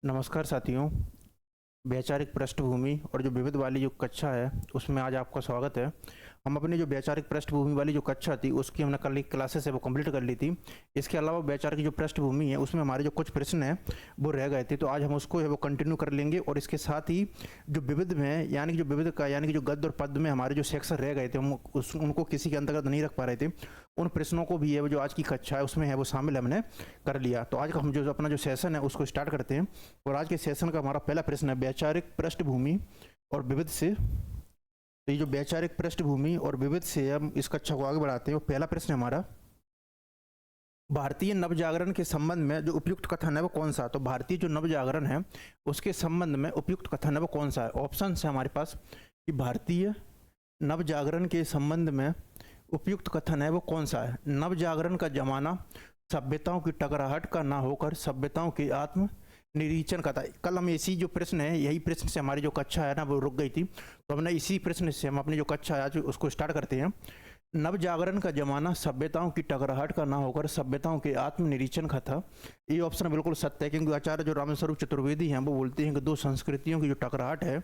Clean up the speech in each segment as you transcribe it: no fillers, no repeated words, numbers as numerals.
नमस्कार साथियों। वैचारिक पृष्ठभूमि और जो विविध वाली जो कक्षा है उसमें आज आपका स्वागत है। हम अपनी जो वैचारिक पृष्ठभूमि वाली जो कक्षा थी उसकी हमने कल एक क्लासेस है वो कंप्लीट कर ली थी। इसके अलावा वैचारिक जो पृष्ठभूमि है उसमें हमारे जो कुछ प्रश्न हैं वो रह गए थे, तो आज हम उसको है वो कंटिन्यू कर लेंगे। और इसके साथ ही जो विविध में यानी कि जो विविध का यानी कि जो गद्य और पद्य में हमारे जो सेक्शन रह गए थे हम उनको किसी के अंतर्गत नहीं रख पा रहे थे, उन प्रश्नों को भी है वो जो आज की कक्षा है उसमें है वो शामिल हमने कर लिया। तो आज का हम जो अपना जो सेशन है उसको स्टार्ट करते हैं। और आज के सेशन का हमारा पहला प्रश्न है वैचारिक पृष्ठभूमि और विविध से। तो ये जो वैचारिक पृष्ठभूमि और विविध से हम इस कक्षा को आगे बढ़ाते हैं। और पहला प्रश्न है हमारा, भारतीय नवजागरण के संबंध में जो उपयुक्त कथन है वो कौन सा। तो भारतीय जो नवजागरण है उसके संबंध में उपयुक्त कथन है वो कौन सा है। ऑप्शन है हमारे पास कि भारतीय नवजागरण के संबंध में उपयुक्त कथन है वो कौन सा है। नवजागरण का जमाना सभ्यताओं की टकराहट का ना होकर सभ्यताओं के आत्म निरीक्षण का था। कल हम इसी जो प्रश्न है यही प्रश्न से हमारी जो कक्षा है ना वो रुक गई थी, तो हमने इसी प्रश्न से हम अपनी जो कक्षा है आज उसको स्टार्ट करते हैं। नवजागरण का जमाना सभ्यताओं की टकराहट का ना होकर सभ्यताओं के आत्मनिरीक्षण का था। ये ऑप्शन बिल्कुल सत्य है, क्योंकि आचार्य जो रामस्वरूप चतुर्वेदी हैं वो बोलते हैं कि दो संस्कृतियों की जो टकराहट है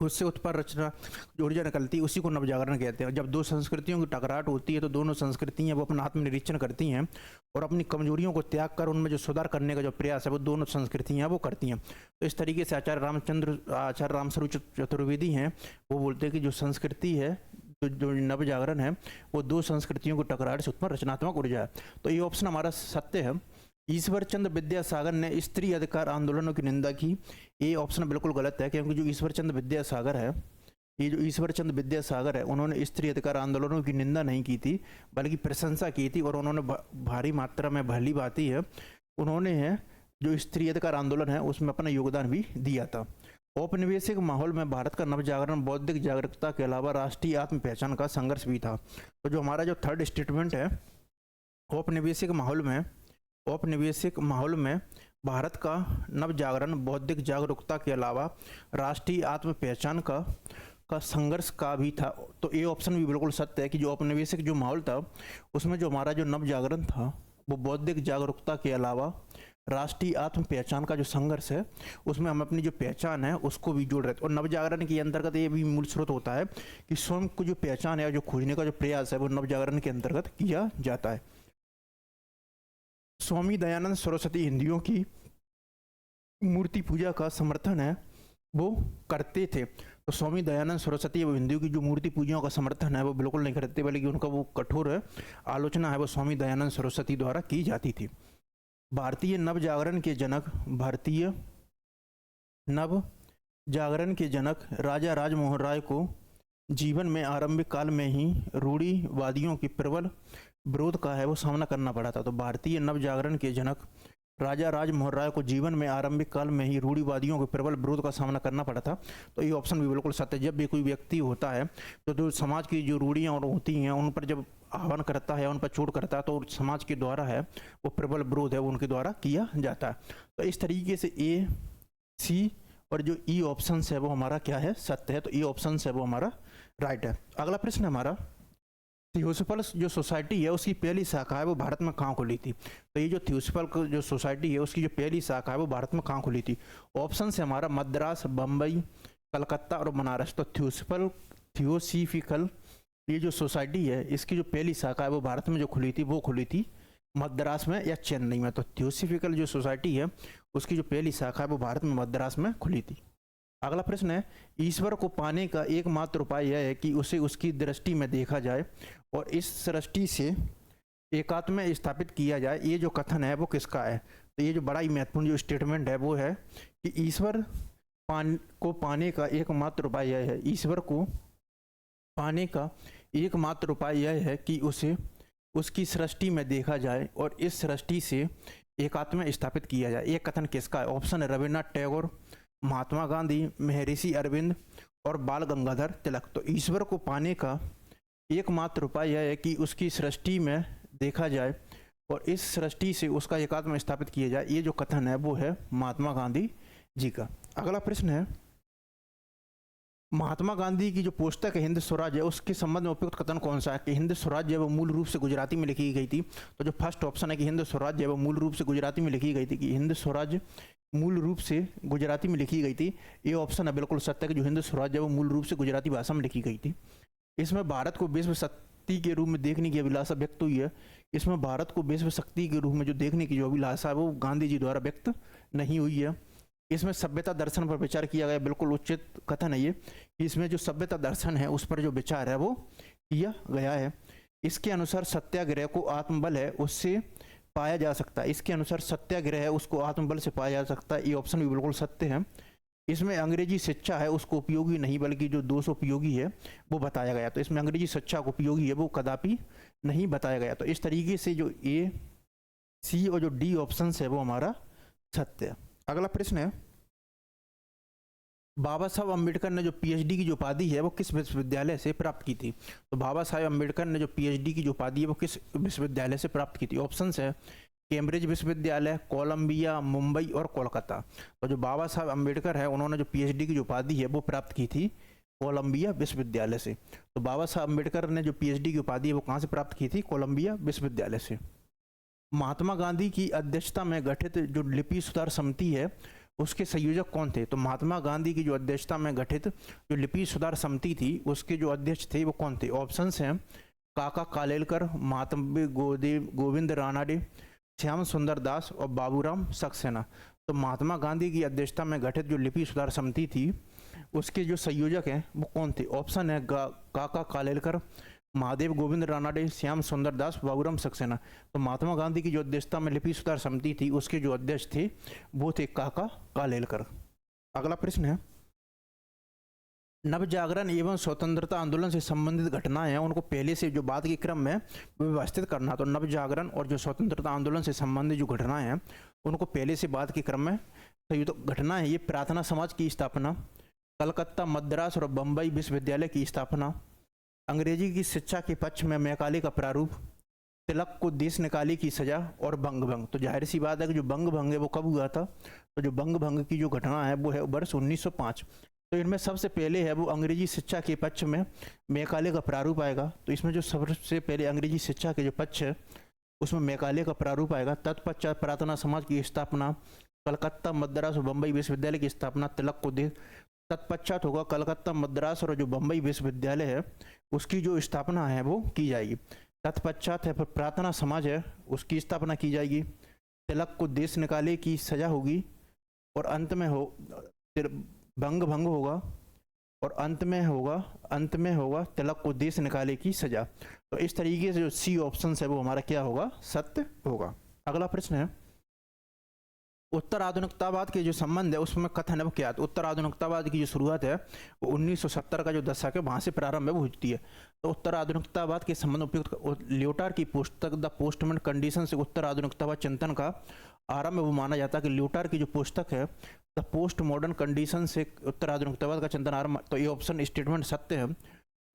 उससे उत्पन्न रचना जो ऊर्जा निकलती है उसी को नवजागरण कहते हैं। जब दो संस्कृतियों की टकराहट होती है तो दोनों संस्कृतियां वो अपना आत्मनिरीक्षण करती हैं और अपनी कमजोरियों को त्याग कर उनमें जो सुधार करने का जो प्रयास है वो दोनों संस्कृतियां वो करती हैं। तो इस तरीके से आचार्य रामस्वरूप चतुर्वेदी हैं वो बोलते हैं कि जो संस्कृति है जो नवजागरण है वो दो संस्कृतियों की टकराहट से उत्पन्न रचनात्मक ऊर्जा है। तो ये ऑप्शन हमारा सत्य है। ईश्वर चंद्र विद्यासागर ने स्त्री अधिकार आंदोलनों की निंदा की। ये ऑप्शन बिल्कुल गलत है, क्योंकि जो ईश्वर चंद्र विद्यासागर है ये जो ईश्वर चंद्र विद्यासागर है उन्होंने स्त्री अधिकार आंदोलनों की निंदा नहीं की थी बल्कि प्रशंसा की थी। और उन्होंने भारी मात्रा में भली बात ही है उन्होंने है जो स्त्री अधिकार आंदोलन है उसमें अपना योगदान भी दिया था। औपनिवेशिक माहौल में भारत का नवजागरण बौद्धिक जागरूकता के अलावा राष्ट्रीय आत्म पहचान का संघर्ष भी था। तो जो हमारा जो थर्ड स्टेटमेंट है औपनिवेशिक माहौल में भारत का नवजागरण बौद्धिक जागरूकता के अलावा राष्ट्रीय आत्म पहचान का संघर्ष का भी था। तो ये ऑप्शन भी बिल्कुल सत्य है कि जो औपनिवेशिक जो माहौल था उसमें जो हमारा जो नवजागरण था वो बौद्धिक जागरूकता के अलावा राष्ट्रीय आत्म पहचान का जो संघर्ष है उसमें हम अपनी जो पहचान है उसको भी जोड़ रहे थे। और नवजागरण के अंतर्गत ये भी मूल स्रोत होता है कि स्वयं को जो पहचान है जो खोजने का जो प्रयास है वो नवजागरण के अंतर्गत किया जाता है। स्वामी दयानंद सरस्वती हिंदुओं की मूर्ति पूजा का समर्थन है वो करते थे। तो स्वामी दयानंद सरस्वती वो हिंदुओं की जो मूर्ति पूजाओं का समर्थन है वो बिल्कुल नहीं करते, बल्कि उनका वो कठोर आलोचना है वो स्वामी दयानंद सरस्वती द्वारा की जाती थी। भारतीय नवजागरण के जनक राजा राजमोहन राय को जीवन में आरंभिक काल में ही रूढ़िवादियों की प्रबल विरोध का है वो सामना करना पड़ा था। तो भारतीय नवजागरण के जनक राजा राजमोहन राय को जीवन में आरंभिक काल में ही रूढ़िवादियों के प्रबल विरोध का सामना करना पड़ा था। तो ये ऑप्शन भी बिल्कुल सत्य है। जब भी कोई व्यक्ति होता है तो जो समाज की जो रूढ़ियाँ और होती हैं उन पर जब आह्वान करता है उन पर चोट करता है तो समाज के द्वारा है वो प्रबल विरोध है वो उनके द्वारा किया जाता है। तो इस तरीके से ए सी और जो ई ऑप्शन है वो हमारा क्या है, सत्य है। तो ई ऑप्शन है वो हमारा राइट है। अगला प्रश्न है हमारा, थियोसॉफल जो सोसाइटी है उसकी पहली शाखा है वो भारत में कहाँ खुली थी। तो ये जो थियोसॉफल जो सोसाइटी है उसकी जो पहली शाखा है वो भारत में कहाँ खुली थी। ऑप्शन है हमारा मद्रास, बम्बई, कलकत्ता और बनारस। तो थियोसॉफिकल ये जो सोसाइटी है इसकी जो पहली शाखा है वो भारत में जो खुली थी वो खुली थी मद्रास में या चेन्नई में। तो थियोसॉफिकल जो सोसाइटी है उसकी जो पहली शाखा है वो भारत में मद्रास में खुली थी। अगला प्रश्न है, ईश्वर को पाने का एकमात्र उपाय यह है कि उसे उसकी दृष्टि में देखा जाए और इस सृष्टि से एकात्म में स्थापित किया जाए। ये जो कथन है वो किसका है। तो ये जो बड़ा ही महत्वपूर्ण जो स्टेटमेंट है वो है कि ईश्वर को पाने का एकमात्र उपाय यह है, ईश्वर को पाने का एकमात्र उपाय यह है कि उसे उसकी सृष्टि में देखा जाए और इस सृष्टि से एकात्म में स्थापित किया जाए। ये कथन किसका है। ऑप्शन है रविन्द्रनाथ टैगोर, महात्मा गांधी, महर्षि अरविंद और बाल गंगाधर तिलक। तो ईश्वर को पाने का एकमात्र उपाय यह है कि उसकी सृष्टि में देखा जाए और इस सृष्टि से उसका एकात्म स्थापित किया जाए। ये जो कथन है वो है महात्मा गांधी जी का। अगला प्रश्न है, महात्मा गांधी की जो पुस्तक है हिंद स्वराज है उसके संबंध में उपयुक्त कथन कौन सा है। कि हिंद स्वराज है वो मूल रूप से गुजराती में लिखी गई थी। तो जो फर्स्ट ऑप्शन है कि हिंद स्वराज है वो मूल रूप से गुजराती में लिखी गई थी कि हिंद स्वराज मूल रूप से गुजराती में लिखी गई थी। ये ऑप्शन है बिल्कुल सत्य कि जो हिंद स्वराज है वो मूल रूप से गुजराती भाषा में लिखी गई थी। इसमें भारत को विश्व शक्ति के रूप में देखने की अभिलाषा व्यक्त हुई है। इसमें भारत को विश्व शक्ति के रूप में जो देखने की जो अभिलाषा है वो गांधी जी द्वारा व्यक्त नहीं हुई है। इसमें सभ्यता दर्शन पर विचार किया गया, बिल्कुल उचित कथन है ये। इसमें जो सभ्यता दर्शन है उस पर जो विचार है वो किया गया है। इसके अनुसार सत्याग्रह को आत्मबल है उससे पाया जा सकता है। इसके अनुसार सत्याग्रह है उसको आत्मबल से पाया जा सकता है। ये ऑप्शन भी बिल्कुल सत्य है। इसमें अंग्रेजी शिक्षा है उसको उपयोगी नहीं बल्कि जो दोष उपयोगी है वो बताया गया। तो इसमें अंग्रेजी शिक्षा को उपयोगी है वो कदापि नहीं बताया गया। तो इस तरीके से जो ए, सी और जो डी ऑप्शन है वो हमारा सत्य है। अगला प्रश्न है, बाबा साहब अम्बेडकर ने जो पीएचडी की जो उपाधि है वो किस विश्वविद्यालय से प्राप्त की थी? तो बाबा साहब अम्बेडकर ने जो पीएचडी की जो उपाधि है वो किस विश्वविद्यालय से प्राप्त की थी? ऑप्शंस है कैम्ब्रिज विश्वविद्यालय, कोलंबिया, मुंबई और कोलकाता। तो जो बाबा साहब अम्बेडकर है उन्होंने जो पीएचडी की जो उपाधि है वो प्राप्त की थी कोलंबिया विश्वविद्यालय से। तो बाबा साहब अम्बेडकर ने जो पीएचडी की उपाधि है वो कहाँ से प्राप्त की थी? कोलंबिया विश्वविद्यालय से। महात्मा गांधी की अध्यक्षता में गठित जो लिपि सुधार समिति है उसके संयोजक कौन थे? तो महात्मा गांधी की जो अध्यक्षता में गठित जो लिपि सुधार समिति थी उसके जो अध्यक्ष थे वो कौन थे? ऑप्शंस हैं काका कालेलकर, महात्मा गोविंद रानाडे, श्याम सुंदर दास और बाबूराम सक्सेना। तो महात्मा गांधी की अध्यक्षता में गठित जो लिपि सुधार समिति थी उसके जो संयोजक हैं वो कौन थे? ऑप्शन है काका कालेलकर, महादेव गोविंद रानाडे, श्याम सुंदर दास, बाबूराम सक्सेना। तो महात्मा गांधी की जो अध्यक्षता में लिपि सुधार समिति थी उसके जो अध्यक्ष थे वो थे काका कालेलकर। अगला प्रश्न है, नव जागरण एवं स्वतंत्रता आंदोलन से संबंधित घटनाएं हैं उनको पहले से जो बाद के क्रम में व्यवस्थित करना। तो नव जागरण और जो स्वतंत्रता आंदोलन से संबंधित जो घटनाएं हैं उनको पहले से बाद के क्रम में संयुक्त घटना है। ये प्रार्थना समाज की स्थापना, कलकत्ता, मद्रास और बम्बई विश्वविद्यालय की स्थापना, अंग्रेजी की शिक्षा के पक्ष में मैकाले का प्रारूप, तिलक को देश निकाले की सजा और बंग भंग। तो जाहिर सी बात है कि जो बंग भंग है वो कब हुआ था? तो जो बंग भंग की जो घटना है वो है वर्ष 1905। तो इनमें सबसे पहले है वो अंग्रेजी शिक्षा के पक्ष में मैकाले का प्रारूप आएगा। तो इसमें जो सबसे पहले अंग्रेजी शिक्षा के जो पक्ष है उसमें मैकाले का प्रारूप आएगा। तत्पश्चात प्रार्थना समाज की स्थापना, कलकत्ता, मद्रास और बम्बई विश्वविद्यालय की स्थापना, तिलक को दे। तत्पश्चात होगा कलकत्ता, मद्रास और जो बम्बई विश्वविद्यालय है उसकी जो स्थापना है वो की जाएगी। तत्पश्चात है फिर प्रार्थना समाज है उसकी स्थापना की जाएगी, तिलक को देश निकाले की सजा होगी और अंत में हो बंग भंग होगा और अंत में होगा तिलक को देश निकाले की सजा। तो इस तरीके से जो सी ऑप्शन है वो हमारा क्या होगा? सत्य होगा। अगला प्रश्न है, उत्तर आधुनिकतावाद के जो संबंध है उसमें कथन है वो क्या है? तो उत्तर आधुनिकतावाद की जो शुरुआत है वो 1970 का जो दशक है वहां से प्रारंभ है वो होती है। तो उत्तर आधुनिकतावाद के संबंध उपयुक्त लियोटार की पुस्तक द पोस्टमैन कंडीशन से उत्तर आधुनिकतावाद चिंतन का आरंभ वो माना जाता है कि लियोटार की जो पुस्तक है द पोस्ट मॉडर्न कंडीशन से उत्तर आधुनिकतावाद का चिंतन आरंभ। तो ये ऑप्शन स्टेटमेंट सत्य है।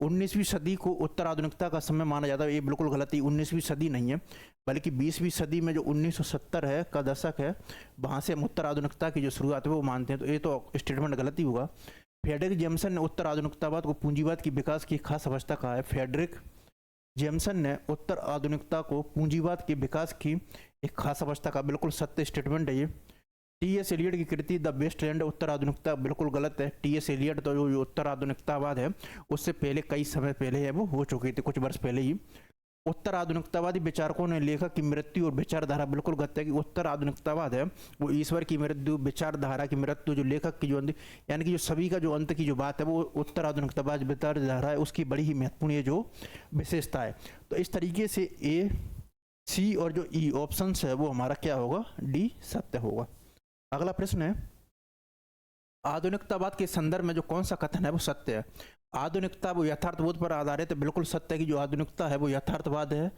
19वीं सदी को उत्तर आधुनिकता का समय माना जाता है, ये बिल्कुल गलत है। 19वीं सदी नहीं है बल्कि 20वीं सदी में जो 1970 है का दशक है वहाँ से हम उत्तर आधुनिकता की जो शुरुआत है वो मानते हैं। तो ये तो स्टेटमेंट गलत ही होगा। फ्रेडरिक जेम्सन ने उत्तर आधुनिकतावाद को पूंजीवाद की विकास की खास अवस्था कहा है। फ्रेडरिक जेम्सन ने उत्तर आधुनिकता को पूंजीवाद के विकास की एक खास अवस्था का, बिल्कुल सत्य स्टेटमेंट है ये। टी.एस. एलियट की कृति द वेस्ट एंड उत्तर आधुनिकता बिल्कुल गलत है। टी.एस. एलियट तो जो उत्तर आधुनिकतावाद है उससे पहले कई समय पहले है वो हो चुकी थी, कुछ वर्ष पहले ही। उत्तर आधुनिकतावादी विचारकों ने लेखक की मृत्यु और विचारधारा बिल्कुल गलत है कि उत्तर आधुनिकतावाद है वो ईश्वर की मृत्यु, विचारधारा की मृत्यु, जो लेखक की जो यानी कि जो सभी का जो अंत की जो बात है वो उत्तर आधुनिकतावाद विचारधारा है उसकी बड़ी ही महत्वपूर्ण ये जो विशेषता है। तो इस तरीके से ए, सी और जो ई ऑप्शन है वो हमारा क्या होगा? डी सत्य होगा। अगला प्रश्न है, आधुनिकतावाद के संदर्भ में जो कौन सा कथन है वो सत्य है? आधुनिकता वो यथार्थबोध पर आधारित है, बिल्कुल सत्य है कि जो आधुनिकता है वो यथार्थवाद है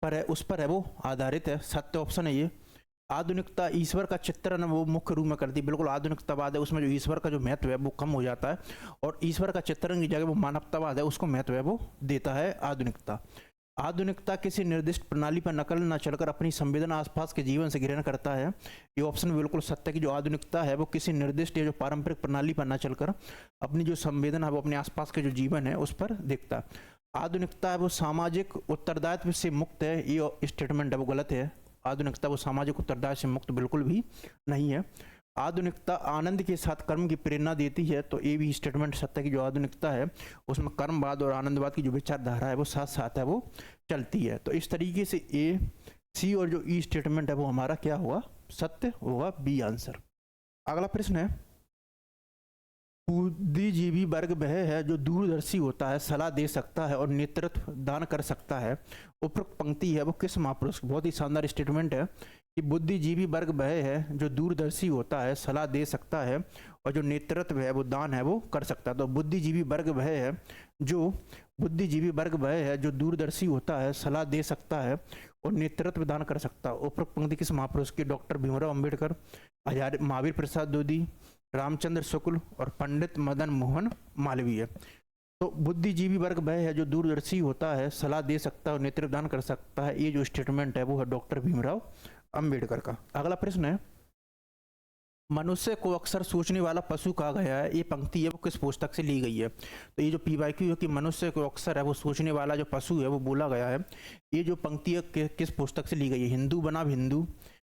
पर है उस पर है वो आधारित है, सत्य ऑप्शन है ये। आधुनिकता ईश्वर का चित्रण वो मुख्य रूप में करती है, बिल्कुल आधुनिकतावाद है उसमें जो ईश्वर का जो महत्व है वो कम हो जाता है और ईश्वर का चित्रण की जगह वो मानवतावाद है उसको महत्व है वो देता है आधुनिकता। आधुनिकता किसी निर्दिष्ट प्रणाली पर नकल न चलकर अपनी संवेदना आसपास के जीवन से ग्रहण करता है, ये ऑप्शन बिल्कुल सत्य है कि जो आधुनिकता है वो किसी निर्दिष्ट या जो पारंपरिक प्रणाली पर न चलकर अपनी जो संवेदना है वो अपने आसपास के जो जीवन है उस पर देखता है। आधुनिकता है वो सामाजिक उत्तरदायित्व से मुक्त है, ये स्टेटमेंट है वो गलत है। आधुनिकता वो सामाजिक उत्तरदायित्व से मुक्त बिल्कुल भी नहीं है। आधुनिकता आनंद के साथ कर्म की प्रेरणा देती है, तो ये भी स्टेटमेंट सत्य है कि जो आधुनिकता है उसमें कर्मवाद और आनंदवाद की जो विचारधारा है वो साथ साथ है वो चलती है। तो इस तरीके से ए, सी और जो ई स्टेटमेंट है वो हमारा क्या हुआ, सत्य होगा, बी आंसर। अगला प्रश्न है, बुद्धिजीवी वर्ग वह है जो दूरदर्शी होता है, सलाह दे सकता है और नेतृत्व दान कर सकता है। उपरोक्त पंक्ति है वो किस महापुरुष, बहुत ही शानदार स्टेटमेंट है कि बुद्धिजीवी वर्ग वह है जो दूरदर्शी होता है, सलाह दे सकता है और जो नेतृत्व है वो दान है वो कर सकता है। तो बुद्धिजीवी वर्ग वह है जो दूरदर्शी होता है, सलाह दे सकता है और नेतृत्व दान कर सकता है। उपरोक्त पंक्ति किस महापुरुष की, डॉक्टर भीमराव अंबेडकर, महावीर प्रसाद द्विवेदी, रामचंद्र शुक्ल और पंडित मदन मोहन मालवीय। तो बुद्धिजीवी वर्ग वह है जो दूरदर्शी होता है, सलाह दे सकता है और नेतृत्व दान कर सकता है। ये जो स्टेटमेंट है वो है डॉक्टर भीमराव अंबेडकर का। अगला प्रश्न है, मनुष्य को अक्सर सोचने वाला पशु कहा गया है। ये पंक्ति है वो किस पुस्तक से ली गई है। तो ये जो पीवाईक्यू है कि मनुष्य को अक्सर है वो सोचने वाला जो पशु है वो बोला गया है, ये जो पंक्ति है किस पुस्तक से ली गई है। हिंदू बनाम हिंदू,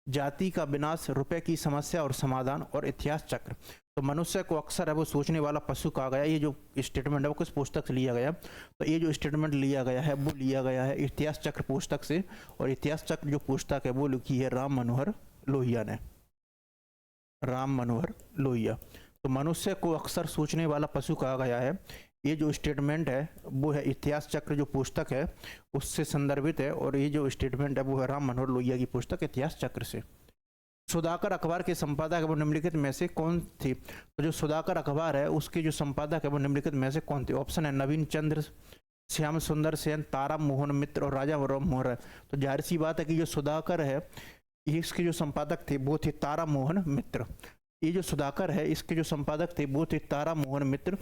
जाति का विनाश, रुपए की समस्या और समाधान और इतिहास चक्र। तो मनुष्य को अक्सर है वो सोचने वाला पशु कहा गया। ये जो स्टेटमेंट है वो किस पुस्तक से लिया गया, तो ये जो स्टेटमेंट लिया गया है वो लिया गया है इतिहास चक्र पुस्तक से, और इतिहास चक्र जो पुस्तक है वो लिखी है राम मनोहर लोहिया ने, राम मनोहर लोहिया। तो मनुष्य को अक्सर सोचने वाला पशु कहा गया है, ये जो स्टेटमेंट है वो है इतिहास चक्र जो पुस्तक है उससे संदर्भित है, और ये जो स्टेटमेंट है वो है राम मनोहर लोहिया की पुस्तक इतिहास चक्र से। सुधाकर अखबार के संपादक वो निम्नलिखित में से कौन थे। तो जो सुधाकर अखबार है उसके जो संपादक है वो निम्नलिखित में से कौन थे। ऑप्शन है नवीन चंद्र, श्याम सुंदर सेन, तारा मोहन मित्र और राजा राम मोहन राय। तो जाहिर सी बात है कि जो सुधाकर है इसके जो संपादक थे वो थे तारा मोहन मित्र। ये जो सुधाकर है इसके जो संपादक थे वो थे तारा मोहन मित्र।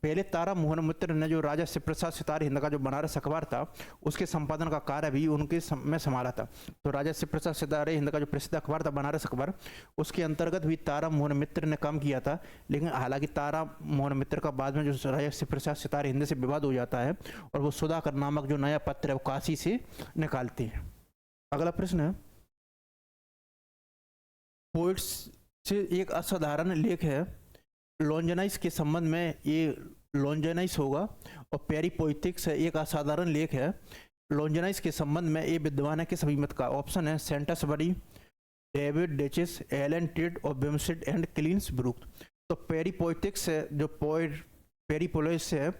पहले तारा मोहन मित्र ने जो राजा शिवप्रसाद सितारे हिंद का जो बनारस अखबार था उसके संपादन का कार्य भी उनके में संभाला था। तो राजा शिवप्रसाद सितारे हिंद का जो प्रसिद्ध अखबार था बनारस अखबार, उसके अंतर्गत भी तारा मोहन मित्र ने काम किया था। लेकिन हालांकि तारा मोहन मित्र का बाद में जो राजा शिवप्रसाद सितारे हिंद से विवाद हो जाता है और वो सुधाकर नामक जो नया पत्र है वो काशी से निकालते हैं। अगला प्रश्न है, पोइट्स से एक असाधारण लेख है, लॉन्जनाइस के संबंध में, ये लॉन्जनाइस होगा, और पेरिपोइटिक्स है एक असाधारण लेख है। लॉन्जनाइस के संबंध में ये विद्वान है किस अभिमत का। ऑप्शन है सेंटसबरी, डेविड डेचिस, एलन टेड और विमसेट एंड क्लींस ब्रूक। तो पेरिपोइटिक्स है जो पेरिपोलिस है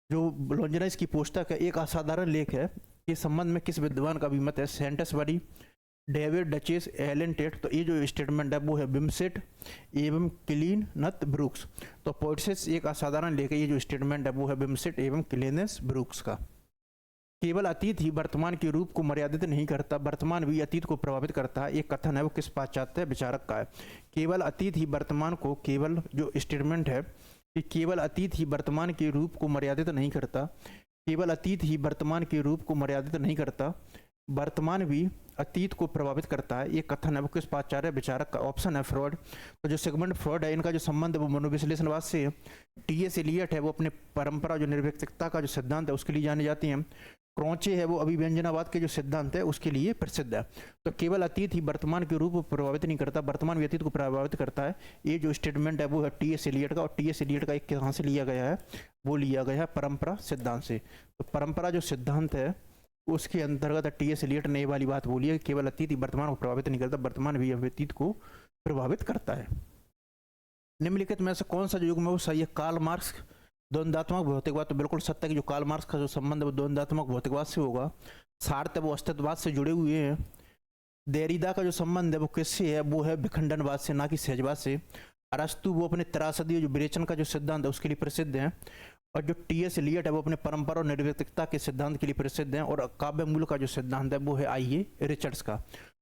जो लॉन्जनाइस की पुस्तक है एक असाधारण लेख है, के संबंध में किस विद्वान का अभिमत है। सेंटसबरी, डेविड डचेस, एलन टेट। तो ये जो स्टेटमेंट है वो है विमसेट एवं क्लीनथ ब्रूक्स। तो पोइट्स एक असाधारण लेख है, ये जो स्टेटमेंट है वो है विमसेट एवं क्लीनथ ब्रूक्स का। केवल अतीत ही वर्तमान के रूप को मर्यादित नहीं करता, वर्तमान भी अतीत को प्रभावित करता है। ये कथन है वो किस पाश्चात्य विचारक का है। केवल अतीत ही वर्तमान को, केवल जो स्टेटमेंट है कि केवल अतीत ही वर्तमान के रूप को मर्यादित नहीं करता, केवल अतीत ही वर्तमान के रूप को मर्यादित नहीं करता, वर्तमान भी अतीत को प्रभावित करता है। ये कथन है वो किस पाश्चात्य विचारक का। ऑप्शन है फ्रॉड। तो जो सिगमंड फ्रॉड है इनका जो संबंध है वो मनोविश्लेषणवाद से है। टी.एस. एलियट है वो अपने परंपरा जो निर्व्यक्तिकता का जो सिद्धांत है उसके लिए जाने जाती हैं। क्रॉचे है वो अभिव्यंजनावाद के जो सिद्धांत है उसके लिए प्रसिद्ध है। तो केवल अतीत ही वर्तमान के रूप को प्रभावित नहीं करता, वर्तमान भी अतीत को प्रभावित करता है। ये जो स्टेटमेंट है वो है टी.एस. एलियट का, और टी.एस. एलियट का एक कहाँ से लिया गया है, वो लिया गया है परंपरा सिद्धांत से। तो परंपरा जो सिद्धांत है उसके अंतर्गत टी.एस. एलियट ने ये वाली बात बोली है कि केवल अतीत ही वर्तमान को प्रभावित नहीं करता, वर्तमान भी अतीत को प्रभावित करता है। निम्नलिखित में से कौन सा युग में वो सही है। कार्ल मार्क्स, द्वंद्वात्मक भौतिकवाद। तो बिल्कुल सत्य कि जो कार्ल मार्क्स का जो संबंध है वो द्वंद्वात्मक भौतिकवाद से होगा। सार्थ है वो अस्तित्ववाद से जुड़े हुए हैं। देरिदा का जो संबंध है वो किससे है, वो है विखंडनवाद से, ना कि सहजवाद से। अरस्तु वो अपने त्रासदी जो विरेचन का जो सिद्धांत है उसके लिए प्रसिद्ध है, और जो टी.एस. एलियट है वो अपने परंपरा और निर्व्यक्तिकता के सिद्धांत के लिए प्रसिद्ध हैं, और काव्य मूल का जो सिद्धांत है वो है आई.ए. रिचर्ड्स का।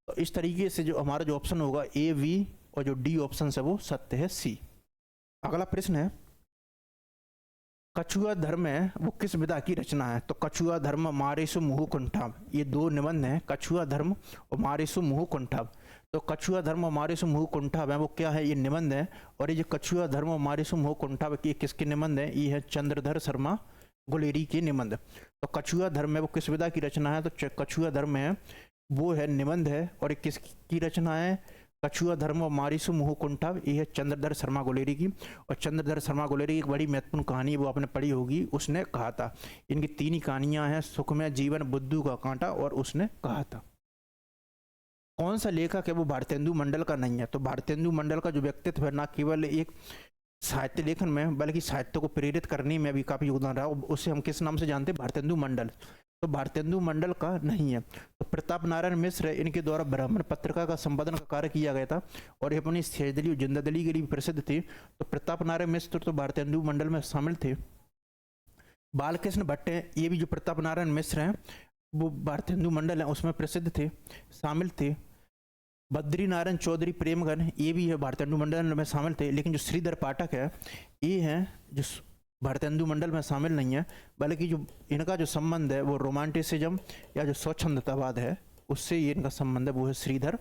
तो इस तरीके से जो हमारा जो ऑप्शन होगा ए, वी और जो डी ऑप्शन है वो सत्य है, सी। अगला प्रश्न है, कछुआ धर्म है वो किस विधा की रचना है। तो कछुआ धर्म मारेसु मुहु कुंठाव, ये दो निबंध हैं, कछुआ धर्म और मारेसु मुहु कुंठाव। तो कछुआ धर्म और मारेसु मुहु कुंठाव है वो क्या है, ये निबंध है। और ये जो कछुआ धर्म और मारेसु मुहु कुंठाव की किसके निबंध है, ये है चंद्रधर शर्मा गुलेरी के निबंध। तो कछुआ धर्म है वो किस विधा की रचना है, तो कछुआ धर्म है वो है निबंध है, और किसकी रचना है, कछुआ धर्म और मारिसु मुहु कुंठा, ये है चंद्रधर शर्मा गोलेरी की। और चंद्रधर शर्मा गोलेरी की एक बड़ी महत्वपूर्ण कहानी है, वो आपने पढ़ी होगी। उसने कहा था, इनकी तीन ही कहानियां हैं, सुखमय जीवन, बुद्धू का कांटा और उसने कहा था। कौन सा लेखक है वो भारतेंदु मंडल का नहीं है? तो भारतेंदु मंडल का जो व्यक्तित्व है, ना केवल एक साहित्य लेखन में बल्कि साहित्य को प्रेरित करने में भी काफी योगदान रहा। उसे हम किस नाम से जानते हैं? भारतेंदु मंडल। तो भारतेंदु मंडल का नहीं है। तो प्रताप नारायण मिश्र, इनके द्वारा ब्राह्मण पत्रिका का संपादन का कार्य किया गया था और ये अपनी सेजदली और जिंदादली के लिए प्रसिद्ध थे। तो प्रताप नारायण मिश्र तो भारतेंदु मंडल में शामिल थे। बालकृष्ण भट्ट, ये भी जो प्रताप नारायण मिश्र हैं वो भारतेंदु मंडल है उसमें प्रसिद्ध थे, शामिल थे। बद्री नारायण चौधरी प्रेमगन, ये भी है भारतेंदु मंडल में शामिल थे। लेकिन जो श्रीधर पाठक है, ये हैं जो भारतेंदु मंडल में शामिल नहीं है, बल्कि जो इनका जो संबंध है वो रोमांटिसिज्म या जो स्वच्छंदतावाद है उससे ये इनका संबंध है, वो है श्रीधर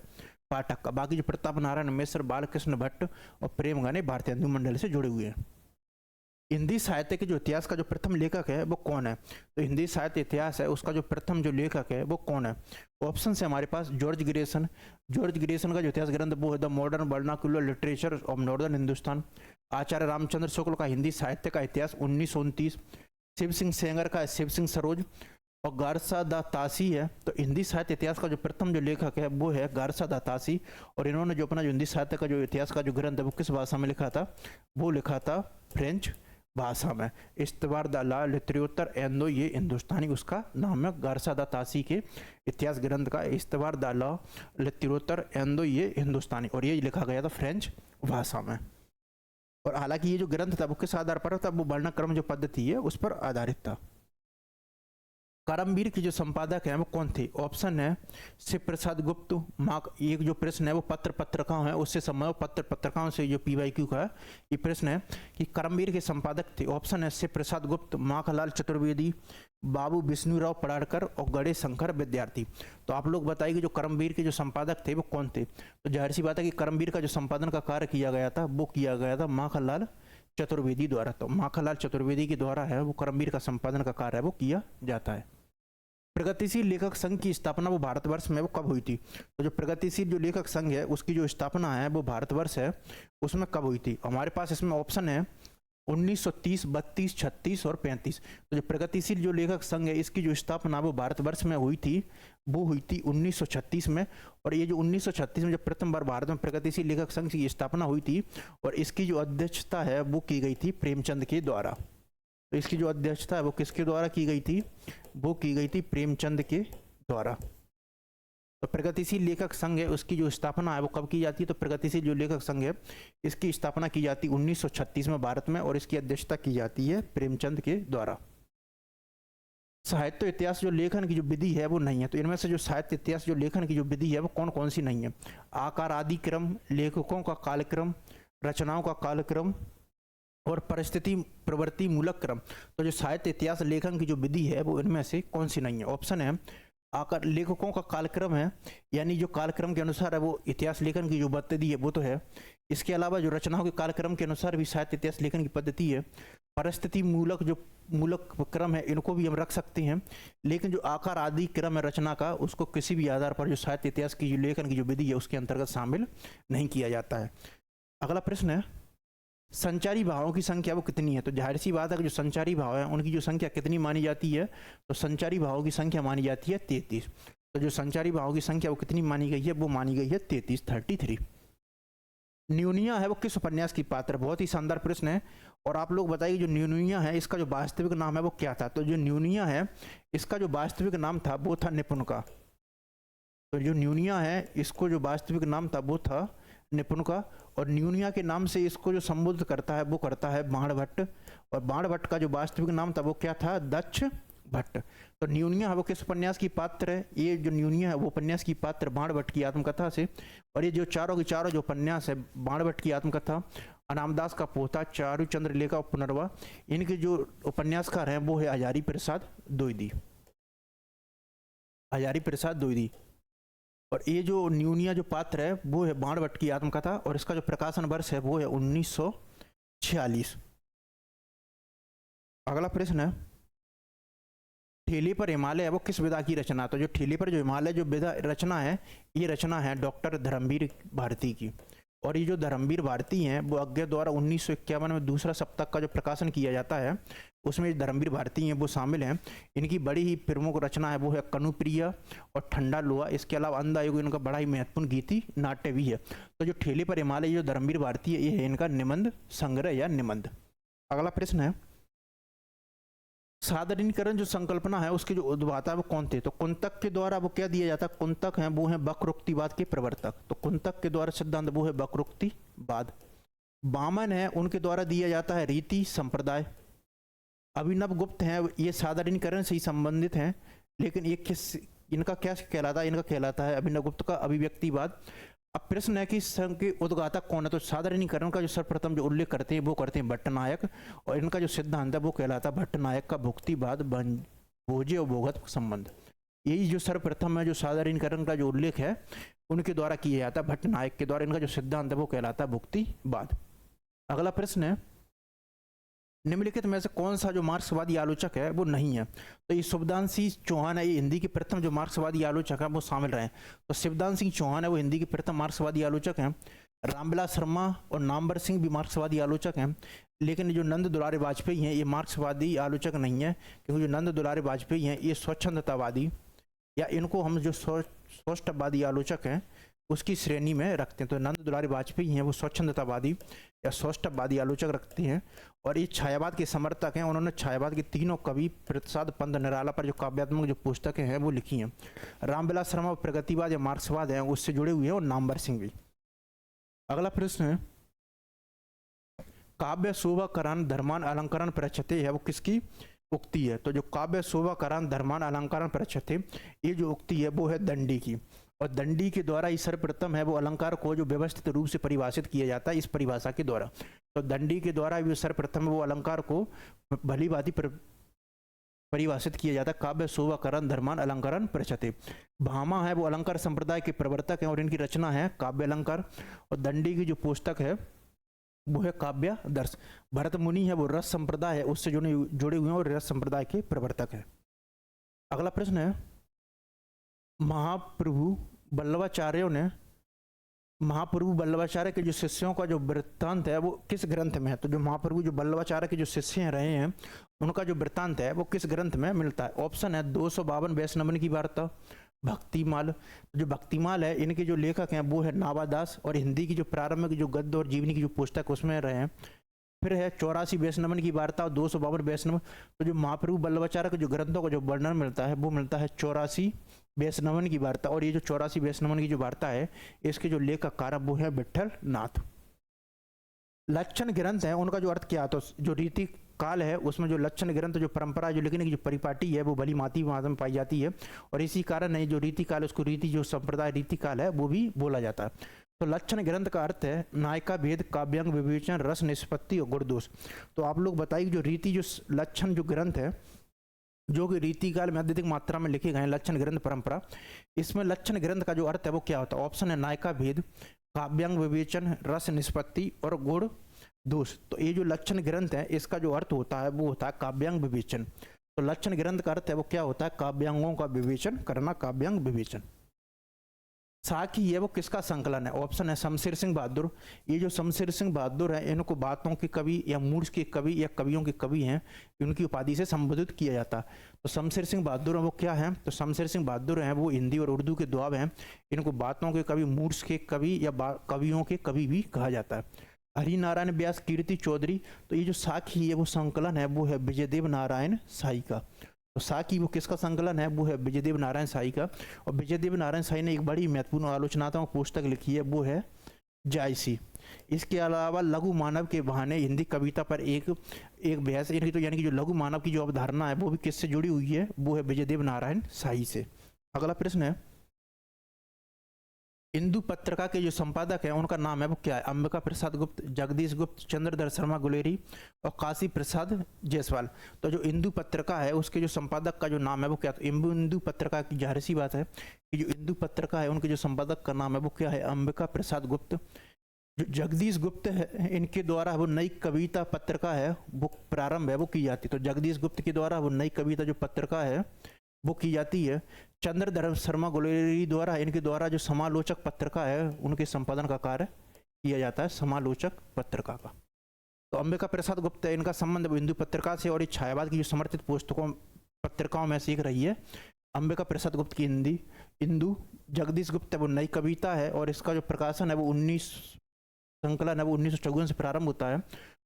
पाठक का। बाकी जो प्रताप नारायण मिश्र, बालकृष्ण भट्ट और प्रेमगन भारतेंदु मंडल से जुड़े हुए हैं। हिंदी साहित्य के जो इतिहास का जो प्रथम लेखक है वो कौन है? तो हिंदी साहित्य इतिहास है उसका जो प्रथम जो लेखक है वो कौन है? ऑप्शन है हमारे पास जॉर्ज ग्रेसन। जॉर्ज ग्रेसन का जो इतिहास ग्रंथ वो है the modern vernacular literature of northern Hindustan. Acharya Ramchandra Shukla का हिंदी साहित्य का इतिहास 1929। शिव सिंह सेंगर का शिव सिंह सरोज और गारसा दा तासी है। तो हिंदी साहित्य इतिहास का जो प्रथम जो लेखक है वो है गारसा दा तासी। और इन्होंने जो अपना जो हिंदी साहित्य का जो इतिहास का जो ग्रंथ है वो किस भाषा में लिखा था? वो लिखा था फ्रेंच भाषा में। इस्तवार द ला लित्रियोत्तर एंदो, ये हिंदुस्तानी उसका नाम है गारसा दा तासी के इतिहास ग्रंथ का। इस्तवार द ला लित्रियोत्तर एंदो, ये हिंदुस्तानी, और ये लिखा गया था फ्रेंच भाषा में। और हालांकि ये जो ग्रंथ था वो किस आधार पर था? वो वर्णक्रम जो पद्धति है उस पर आधारित था। करमवीर के जो संपादक हैं वो कौन थे? ऑप्शन है शिव प्रसाद गुप्त। एक जो प्रश्न है वो पत्र पत्रिकाओं है उससे संबंधित, पत्र पत्रिकाओं से जो PYQ का है ये प्रश्न है कि करमवीर के संपादक थे। ऑप्शन है शिव प्रसाद गुप्त, माखनलाल चतुर्वेदी, बाबू विष्णुराव पड़ाड़कर और गणेश शंकर विद्यार्थी। तो आप लोग बताइए कि जो करमवीर के जो संपादक थे वो कौन थे? तो जाहिर सी बात है कि करमवीर का जो संपादन का कार्य किया गया था वो किया गया था माखनलाल चतुर्वेदी द्वारा। तो माखनलाल चतुर्वेदी के द्वारा है वो करमवीर का संपादन का कार्य है वो किया जाता है। प्रगतिशील लेखक संघ की स्थापना वो भारतवर्ष में वो कब हुई थी? तो जो प्रगतिशील जो लेखक संघ है उसकी जो स्थापना है वो भारतवर्ष है उसमें कब हुई थी? हमारे पास इसमें ऑप्शन है 1930, 32, 36 और 35। तो जो प्रगतिशील जो लेखक संघ है इसकी जो स्थापना वो भारतवर्ष में हुई थी, वो हुई थी 1936 में। और ये जो 1936 में जब प्रथम बार भारत में प्रगतिशील लेखक संघ की स्थापना हुई थी और इसकी जो अध्यक्षता है वो की गई थी प्रेमचंद के द्वारा। तो इसकी जो अध्यक्षता है वो किसके द्वारा की गई थी? वो की गई थी प्रेमचंद के द्वारा। तो प्रगतिशील लेखक संघ है उसकी जो स्थापना है वो कब की जाती है? तो प्रगतिशील जो लेखक संघ है इसकी स्थापना की जाती है 1936 में भारत में और इसकी अध्यक्षता की जाती है प्रेमचंद के द्वारा। साहित्य इतिहास जो लेखन की जो विधि है वो नहीं है। तो इनमें से जो साहित्य इतिहास जो लेखन की जो विधि है वो कौन कौन सी नहीं है? आकार आदि क्रम, लेखकों का कालक्रम, रचनाओं का कालक्रम और परिस्थिति प्रवृत्ति मूलक क्रम। तो जो साहित्य इतिहास लेखन की जो विधि है वो इनमें से कौन सी नहीं है? ऑप्शन है आकर लेखकों का कालक्रम है, यानी जो कालक्रम के अनुसार है वो इतिहास लेखन की जो पद्धति है वो तो है। इसके अलावा जो रचनाओं के कालक्रम के अनुसार भी साहित्य इतिहास लेखन की पद्धति है। परिस्थिति मूलक जो मूलक क्रम है इनको भी हम रख सकते हैं, लेकिन जो आकार आदि क्रम है रचना का उसको किसी भी आधार पर जो साहित्य इतिहास की जो लेखन की जो विधि है उसके अंतर्गत शामिल नहीं किया जाता है। अगला प्रश्न है संचारी भावों की संख्या वो कितनी है? तो जाहिर सी बात है कि जो संचारी भाव है उनकी जो संख्या कितनी मानी जाती है? तो संचारी भावों की संख्या मानी जाती है 33। तो जो संचारी भावों की संख्या वो कितनी मानी गई है? वो मानी गई है 33। न्यूनिया है वो किस उपन्यास की पात्र? बहुत ही शानदार प्रश्न है। और आप लोग बताइए जो न्यूनिया है इसका जो वास्तविक नाम है वो क्या था? तो जो न्यूनिया है इसका जो वास्तविक नाम था वो था निपुण का। तो जो न्यूनिया है इसको जो वास्तविक नाम था वो था निपुण का। और न्यूनिया के नाम से इसको जो संबोधित करता है वो करता है बाणभट्ट। और बाणभट्ट का जो वास्तविक नाम था वो क्या था? दक्ष भट्ट। तो न्यूनिया है वो किस उपन्यास की पात्र है? ये जो न्यूनिया है वो उपन्यास की पात्र बाणभट्ट की आत्मकथा से। और ये जो चारों के चारों जो उपन्यास है बाणभट्ट की आत्मकथा, अनामदास का पोता, चारुचंद्र लेखा और पुनर्वा, इनके जो उपन्यासकार हैं वो है हजारी प्रसाद द्विवेदी। हजारी प्रसाद द्विवेदी। और ये जो न्यूनिया जो पात्र है वो है बाणभट्ट की आत्मकथा और इसका जो प्रकाशन वर्ष है वो है 1946। अगला प्रश्न है ठेले पर हिमालय है वो किस विधा की रचना है? तो जो ठेले पर जो हिमालय जो विधा रचना है, ये रचना है डॉक्टर धर्मवीर भारती की। और ये जो धर्मवीर भारती हैं वो अज्ञा द्वारा 1951 में दूसरा सप्तक का जो प्रकाशन किया जाता है, उसमें धर्मवीर भारती हैं वो शामिल हैं। इनकी बड़ी ही प्रमुख रचना है वो है कनुप्रिय और ठंडा लोहा। इसके अलावा अंधायुग इनका बड़ा ही महत्वपूर्ण गीति नाट्य भी है। तो जो ठेले पर हिमालय जो धर्मवीर भारती है, ये है इनका निबंध संग्रह या निबंध। अगला प्रश्न है, साधारणीकरण जो संकल्पना है उसके जो उद्भवता है वो कौन थे? तो कुंतक के द्वारा वो क्या दिया जाता है? कुंतक है वो है वक्रोक्तिवाद के प्रवर्तक। तो कुंतक के द्वारा सिद्धांत वो है वक्रोक्तिवाद। वामन है उनके द्वारा दिया जाता है रीति संप्रदाय। अभिनव गुप्त हैं ये साधारणीकरण से ही संबंधित हैं, लेकिन ये किस इनका क्या कहलाता है? इनका कहलाता है अभिनव गुप्त का अभिव्यक्तिवाद। अब प्रश्न है कि संघ के उद्गाता कौन है? तो साधारणीकरण का जो सर्वप्रथम जो उल्लेख करते हैं वो करते हैं भट्टनायक, और इनका जो सिद्धांत है वो कहलाता है भट्टनायक का भुक्तिवाद भोज्य और भोगत संबंध। यही जो सर्वप्रथम है जो साधारणीकरण का जो उल्लेख है उनके द्वारा किया जाता है, भट्टनायक के द्वारा। इनका जो सिद्धांत है वो कहलाता है भुक्तिवाद। अगला प्रश्न है, निम्नलिखित में से कौन सा जो मार्क्सवादी आलोचक है वो नहीं है? तो ये शिवदान सिंह चौहान है, ये हिंदी के प्रथम जो मार्क्सवादी आलोचक है वो शामिल रहे। तो शिवदान सिंह चौहान है वो हिंदी के प्रथम मार्क्सवादी आलोचक हैं। रामविलास शर्मा और नामवर सिंह भी मार्क्सवादी आलोचक हैं, लेकिन जो नंद दुलारे वाजपेयी हैं ये मार्क्सवादी आलोचक नहीं है, क्योंकि जो नंद दुलारे वाजपेयी हैं ये स्वच्छंदतावादी या इनको हम जो स्वच्छवादी आलोचक हैं उसकी श्रेणी में रखते हैं। तो नंद दुलारे वाजपेयी हैं वो स्वच्छंदतावादी या स्वच्छवादी आलोचक रखते हैं, और ये छायावाद के समर्थक हैं। उन्होंने छायावाद के तीनों कवि प्रसाद पंत निराला पर जो काव्यात्मक जो पुस्तकें हैं वो लिखी हैं। रामविलास शर्मा प्रगतिवाद या मार्क्सवाद हैं उससे जुड़े हुए हैं, और नामवर सिंह भी। अगला प्रश्न है, काव्य शोभा करान धर्मान अलंकरण प्रचते है वो किसकी उक्ति है? तो जो काव्य शोभा करान धर्मान अलंकरण प्रचते, ये जो उक्ति है वो है दंडी की। और दंडी के द्वारा ही सर्वप्रथम है वो अलंकार को जो व्यवस्थित रूप से परिभाषित किया जाता है इस परिभाषा के द्वारा। तो दंडी के द्वारा भी सर्वप्रथम वो अलंकार को भली भांति परिभाषित किया जाता है। काव्य शोभा करण धर्मान अलंकरण प्रचते। भामा है वो अलंकार संप्रदाय के प्रवर्तक हैं और इनकी रचना है काव्य अलंकार। और दंडी की जो पुस्तक है वो है काव्य दर्श। भरत मुनि है वो रस संप्रदाय है उससे जुड़े हुए हैं और रस संप्रदाय के प्रवर्तक है। अगला प्रश्न है, महाप्रभु वल्लभाचार्य के जो शिष्यों का जो वृत्तांत है वो किस ग्रंथ में है? तो जो महाप्रभु जो वल्लभाचार्य के जो शिष्य रहे हैं उनका जो वृत्तांत है वो किस ग्रंथ में मिलता है? ऑप्शन है 252 वैष्णवन की वार्ता, भक्तिमाल। जो भक्तिमाल है इनके जो लेखक हैं वो है नावादास, और हिंदी की जो प्रारंभिक जो गद्य और जीवनी की जो पुस्तक उसमें रहे हैं। फिर है 84 वैष्णवन की वार्ता और 252 वैष्णव। तो जो महाप्रभु वल्लभाचार्य के जो ग्रंथों का जो वर्णन मिलता है वो मिलता है 84 वैष्णवन की वार्ता। और ये जो 84 वैष्णवन की जो वार्ता है इसके जो लेखक कारक वो है विठल नाथ। लक्षण ग्रंथ है उनका जो अर्थ क्या है? तो जो रीति काल है उसमें जो लक्षण ग्रंथ जो परंपरा जो लिखने की जो परिपाटी है वो भली माती में पाई जाती है, और इसी कारण है जो रीति काल उसको रीति जो संप्रदाय रीति काल है वो भी बोला जाता है। तो लक्षण ग्रंथ का अर्थ है नायिका भेद, काव्यांग विवेचन, रस निष्पत्ति और गुणदोष। तो आप लोग बताइए जो रीति जो लक्षण जो ग्रंथ है जो कि रीति काल में अत्यधिक मात्रा में लिखे गए हैं लक्षण ग्रंथ परंपरा, इसमें लक्षण ग्रंथ का जो अर्थ है वो क्या होता है? ऑप्शन है नायिका भेद, काव्यांग विवेचन, रस निष्पत्ति और गुण दोष। तो ये जो लक्षण ग्रंथ है इसका जो अर्थ होता है वो होता है काव्यांग विवेचन। तो लक्षण ग्रंथ का अर्थ है वो क्या होता है? काव्यांगों का विवेचन करना, काव्यांग विवेचन। साखी है वो किसका संकलन है? ऑप्शन है शमशेर सिंह बहादुर। ये जो शमशेर सिंह बहादुर है इनको बातों के कवि या मूर्ख के कवि या कवियों के कवि हैं, इनकी उपाधि से संबोधित किया जाता है। तो शमशेर सिंह बहादुर है वो क्या है? तो शमशेर सिंह बहादुर हैं वो हिंदी और उर्दू के द्वाब हैं। इनको बातों के कवि, मूर्ख के कवि या कवियों के कवि भी कहा जाता है। हरिनारायण व्यास, कीर्ति चौधरी। तो ये जो साखी है वो संकलन है वो है विजयदेव नारायण शाही का। तो साखी वो किसका संकलन है? वो है विजयदेव नारायण शाही का। और विजयदेव नारायण शाही ने एक बड़ी महत्वपूर्ण आलोचनात्मक पुस्तक लिखी है वो है जायसी। इसके अलावा लघु मानव के बहाने हिंदी कविता पर एक बहस, तो यानी कि जो लघु मानव की जो अवधारणा है वो भी किससे जुड़ी हुई है? वो है विजयदेव नारायण शाही से। अगला प्रश्न है, इंदु पत्रिका के जो संपादक है उनका नाम है वो क्या है? अंबिका प्रसाद गुप्त, जगदीश गुप्त, चंद्रधर शर्मा गुलेरी और काशी प्रसाद जायसवाल। तो जो इंदु पत्रिका है उसके जो संपादक का जो नाम है वो क्या? तो इंदु पत्रिका की जाहिर सी बात है कि जो इंदु पत्रिका है उनके जो संपादक का नाम है वो क्या है? अंबिका प्रसाद गुप्त। जो जगदीश गुप्त है इनके द्वारा वो नई कविता पत्रिका है वो प्रारंभ है वो की जाती है। तो जगदीश गुप्त के द्वारा वो नई कविता जो पत्रिका है वो की जाती है। चंद्रधर शर्मा गुलेरी द्वारा इनके द्वारा जो समालोचक पत्रिका है उनके संपादन का कार्य किया जाता है, समालोचक पत्रिका का। तो अंबिका प्रसाद गुप्त है, इनका संबंध हिंदू पत्रिका से और छायावाद की जो समर्थित पुस्तकों पत्रिकाओं में से एक रही है। अंबिका प्रसाद गुप्त की हिंदी हिंदू, जगदीश गुप्त है वो नई कविता है और इसका जो प्रकाशन है वो 19 संकलन है वो 1954 से प्रारंभ होता है।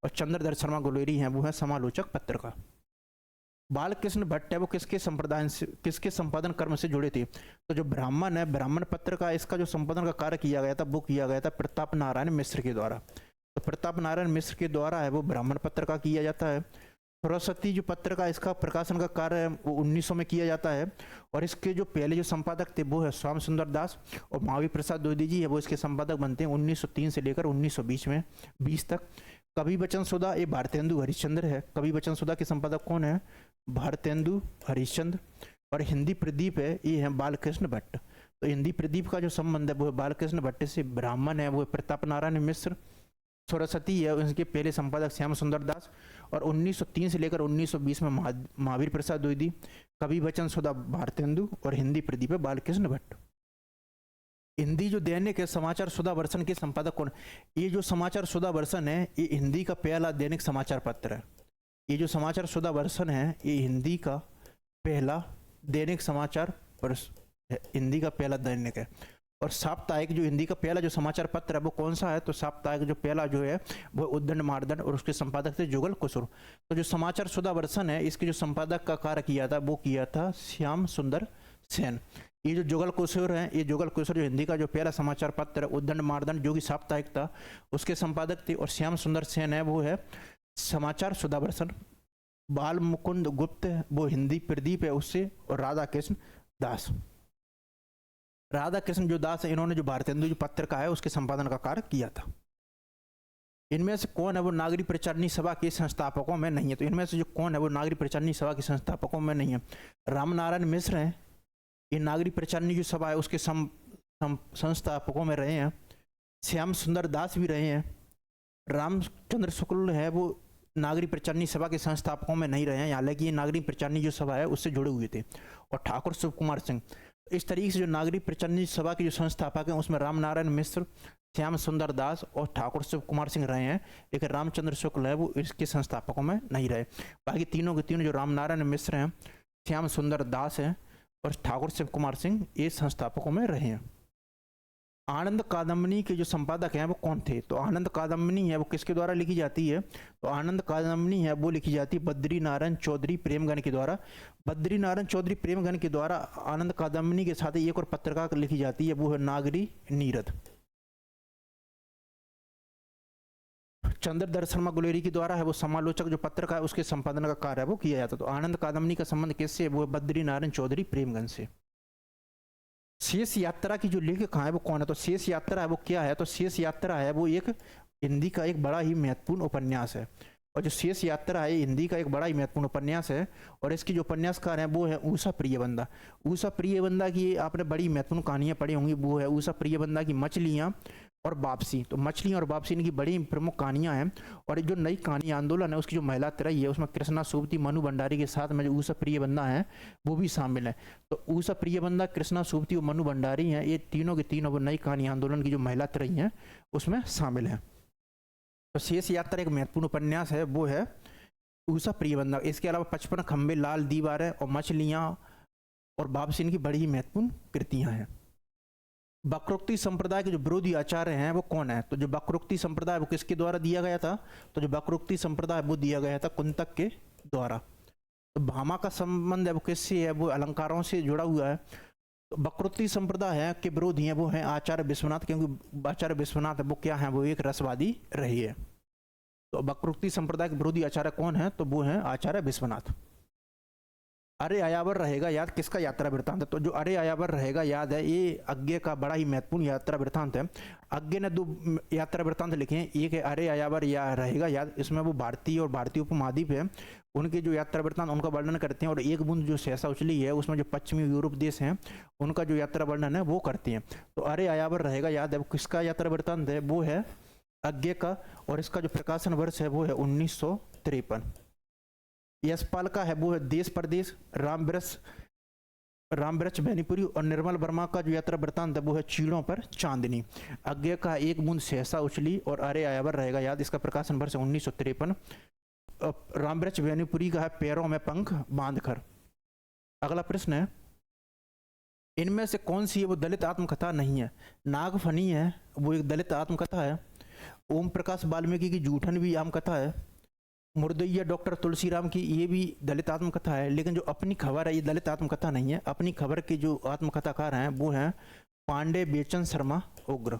और चंद्रधर शर्मा गुलेरी हैं वो है समालोचक पत्रिका। बालकृष्ण भट्ट है वो किसके संप्रदाय से, किसके संपादन कर्म से जुड़े थे? तो जो ब्राह्मण है, ब्राह्मण पत्रिका, इसका जो संपादन का कार्य किया गया था वो किया गया था प्रताप नारायण मिश्र के द्वारा। तो प्रताप नारायण मिश्र के द्वारा है वो ब्राह्मण पत्रिका किया जाता है। सरस्वती जो पत्रिका इसका प्रकाशन का कार्य है वो 1900 में किया जाता है और इसके जो पहले जो संपादक थे वो है श्याम सुंदर दास और महावीर प्रसाद द्विवेदी जी है वो इसके संपादक बनते हैं 1903 से लेकर 1920 में 20 तक। कवि वचन सुधा ये भारतेंदु हरिश्चंद्र है। कवि वचन सुधा के संपादक कौन है? भारतेंदु हरिश्चंद्र। और हिंदी प्रदीप है ये है बालकृष्ण भट्ट। तो हिंदी प्रदीप का जो संबंध है वो है बालकृष्ण भट्ट से। ब्राह्मण है वो प्रताप नारायण मिश्र। सरस्वती है उनके पहले संपादक श्याम सुंदर दास और 1903 से लेकर 1920 में महावीर प्रसाद द्विवेदी। कवि वचन सुधा भारतेंदु और हिंदी प्रदीप है बालकृष्ण भट्ट। हिंदी जो दैनिक है समाचार सुधा वर्षन के संपादक कौन? ये जो समाचार सुधा वर्षन है ये हिंदी का पहला दैनिक समाचार पत्र है। ये जो समाचार सुधा वर्षन है ये हिंदी का पहला दैनिक समाचार हिंदी का पहला दैनिक है। और साप्ताहिक जो हिंदी का पहला जो समाचार पत्र है वो कौन सा है? तो साप्ताहिक जो पहला जो है वो उद्दंड मार्दंड और उसके संपादक थे जुगल किशोर। तो जो समाचार सुधा वर्षन है इसके जो संपादक का कार्य किया था वो किया था श्याम सुंदर सेन। ये जो जुगल किशोर है, ये जुगल किशोर जो हिंदी का जो पहला समाचार पत्र है उद्दंड मार्दंड जो कि साप्ताहिक था उसके संपादक थे। और श्याम सुंदर सेन है वो है समाचार सुधा वर्षन। बाल मुकुंद गुप्त है वो हिंदी प्रदीप है उससे। और राधा कृष्ण दास, राधा कृष्ण जो दास है इन्होंने जो भारतेंदु जो पत्रिका है उसके संपादन का कार्य किया था। इनमें से कौन है वो नागरिक प्रचारणी सभा के संस्थापकों में नहीं है? तो इनमें से जो कौन है वो नागरिक प्रचारणी सभा के संस्थापकों में नहीं है? रामनारायण मिश्र हैं, ये नागरिक प्रचारणी जो सभा है उसके संस्थापकों में रहे हैं। श्याम सुंदर दास भी रहे हैं। रामचंद्र शुक्ल है वो नागरिक प्रचारणी सभा के संस्थापकों में नहीं रहे हैं, हालांकि ये नागरिक प्रचारणी जो सभा है उससे जुड़े हुए थे। और ठाकुर शिव कुमार सिंह, इस तरीके से जो नागरिक प्रचारणी सभा के जो संस्थापक हैं उसमें रामनारायण मिश्र, श्याम सुंदर दास और ठाकुर शिव कुमार सिंह रहे हैं, लेकिन रामचंद्र शुक्ल है वो इसके संस्थापकों में नहीं रहे। बाकी तीनों के तीनों जो रामनारायण मिश्र हैं, श्याम सुंदर दास हैं और ठाकुर शिव कुमार सिंह ये संस्थापकों में रहे हैं। आनंद कादम्बनी के जो संपादक हैं वो कौन थे? तो आनंद कादम्बनी है वो किसके द्वारा लिखी जाती है? तो आनंद कादम्बनी है वो लिखी जाती है बद्री नारायण चौधरी प्रेमगन के द्वारा। बद्री नारायण चौधरी प्रेमगन के द्वारा आनंद कादम्बनी के साथ एक और पत्रिका लिखी जाती है वो है नागरी नीरद। चंद्रधर शर्मा गुलेरी के द्वारा है वो समालोचक जो पत्रिका है उसके संपादन का कार्य है वो किया जाता है। तो आनंद कादम्बनी का संबंध किससे? वो बद्री नारायण चौधरी प्रेमगन से। शेष यात्रा की जो लेखक है वो कौन है? तो शेष यात्रा है वो क्या है? तो शेष यात्रा है वो एक हिंदी का एक बड़ा ही महत्वपूर्ण उपन्यास है। और जो शेष यात्रा है हिंदी का एक बड़ा ही महत्वपूर्ण उपन्यास है और इसकी जो उपन्यासकार है वो है ऊषा प्रियबंदा। ऊषा प्रियबंदा की आपने बड़ी महत्वपूर्ण कहानियां पढ़ी होंगी, वो है ऊषा प्रियबंदा की मछलियां और वापसी। तो मछलियां और वापसी इनकी बड़ी प्रमुख कहानियां हैं। और जो नई कहानी आंदोलन है उसकी जो महिला त्रयी है उसमें कृष्णा सोबती मनु भंडारी के साथ में जो ऊषा प्रियबंदा है वो भी शामिल है। तो ऊषा प्रियबंदा, कृष्णा सोबती और मनु भंडारी हैं, ये तीनों के तीनों वो नई कहानी आंदोलन की जो महिला त्रयी हैं उसमें शामिल है। तो शेष यात्रा एक महत्वपूर्ण उपन्यास है वो है ऊषा प्रियबंदा। इसके अलावा 55 खंबे, लाल दीवारें और मछलियां और वापसी इनकी बड़ी ही महत्वपूर्ण कृतियां हैं। वक्रोक्ति संप्रदाय के जो विरोधी आचार्य हैं वो कौन है? तो जो वक्रोक्ति संप्रदाय वो किसके द्वारा दिया गया था? तो जो वक्रोक्ति संप्रदाय वो दिया गया था कुंतक के द्वारा। तो भामा का संबंध है वो किससे है? वो अलंकारों से जुड़ा हुआ है। तो वक्रोक्ति संप्रदाय है के विरोधी हैं वो हैं आचार्य विश्वनाथ, क्योंकि आचार्य विश्वनाथ वो क्या है? वो एक रसवादी रही है। तो वक्रोक्ति संप्रदाय के विरोधी आचार्य कौन है? तो वो है आचार्य विश्वनाथ। अरे आयावर रहेगा याद किसका यात्रा वृत्तांत है? तो जो अरे आयावर रहेगा याद है ये अज्ञे का बड़ा ही महत्वपूर्ण यात्रा वृत्तांत है। अज्ञे ने 2 यात्रा वृत्तांत लिखे हैं, एक है अरे आयावर या रहेगा याद, इसमें वो भारतीय और भारतीय उपमहाद्वीप है उनके जो यात्रा वृत्तांत उनका वर्णन करते हैं। और एक बूंद जो सहसा उछली है उसमें जो पश्चिमी यूरोप देश हैं उनका जो यात्रा वर्णन है वो करते हैं। तो अरे आयावर रहेगा याद है वो किसका यात्रा वृत्तांत है? वो है अज्ञे का, और इसका जो प्रकाशन वर्ष है वो है 1953। यशपाल का है वो है देश परदेश, राम वृक्ष बेनीपुरी, और निर्मल वर्मा का जो यात्रा वृतांत है वो है चीड़ों पर चांदनी। अज्ञे का एक बूंद सहसा उछली, और अरे आयावर रहेगा याद, इसका प्रकाशन वर्ष 1953। राम वृक्ष बेनीपुरी का है पैरों में पंख बांधकर। अगला प्रश्न है, इनमें से कौन सी है वो दलित आत्मकथा नहीं है? नागफनी है, वो एक दलित आत्मकथा है। ओम प्रकाश वाल्मीकि की जूठन भी आत्मकथा है। मुर्दैया डॉक्टर तुलसीराम की, ये भी दलित आत्मकथा है। लेकिन जो अपनी खबर है ये दलित आत्मकथा नहीं है। अपनी खबर के जो आत्मकथाकार हैं वो हैं पांडे बेचन शर्मा उग्र।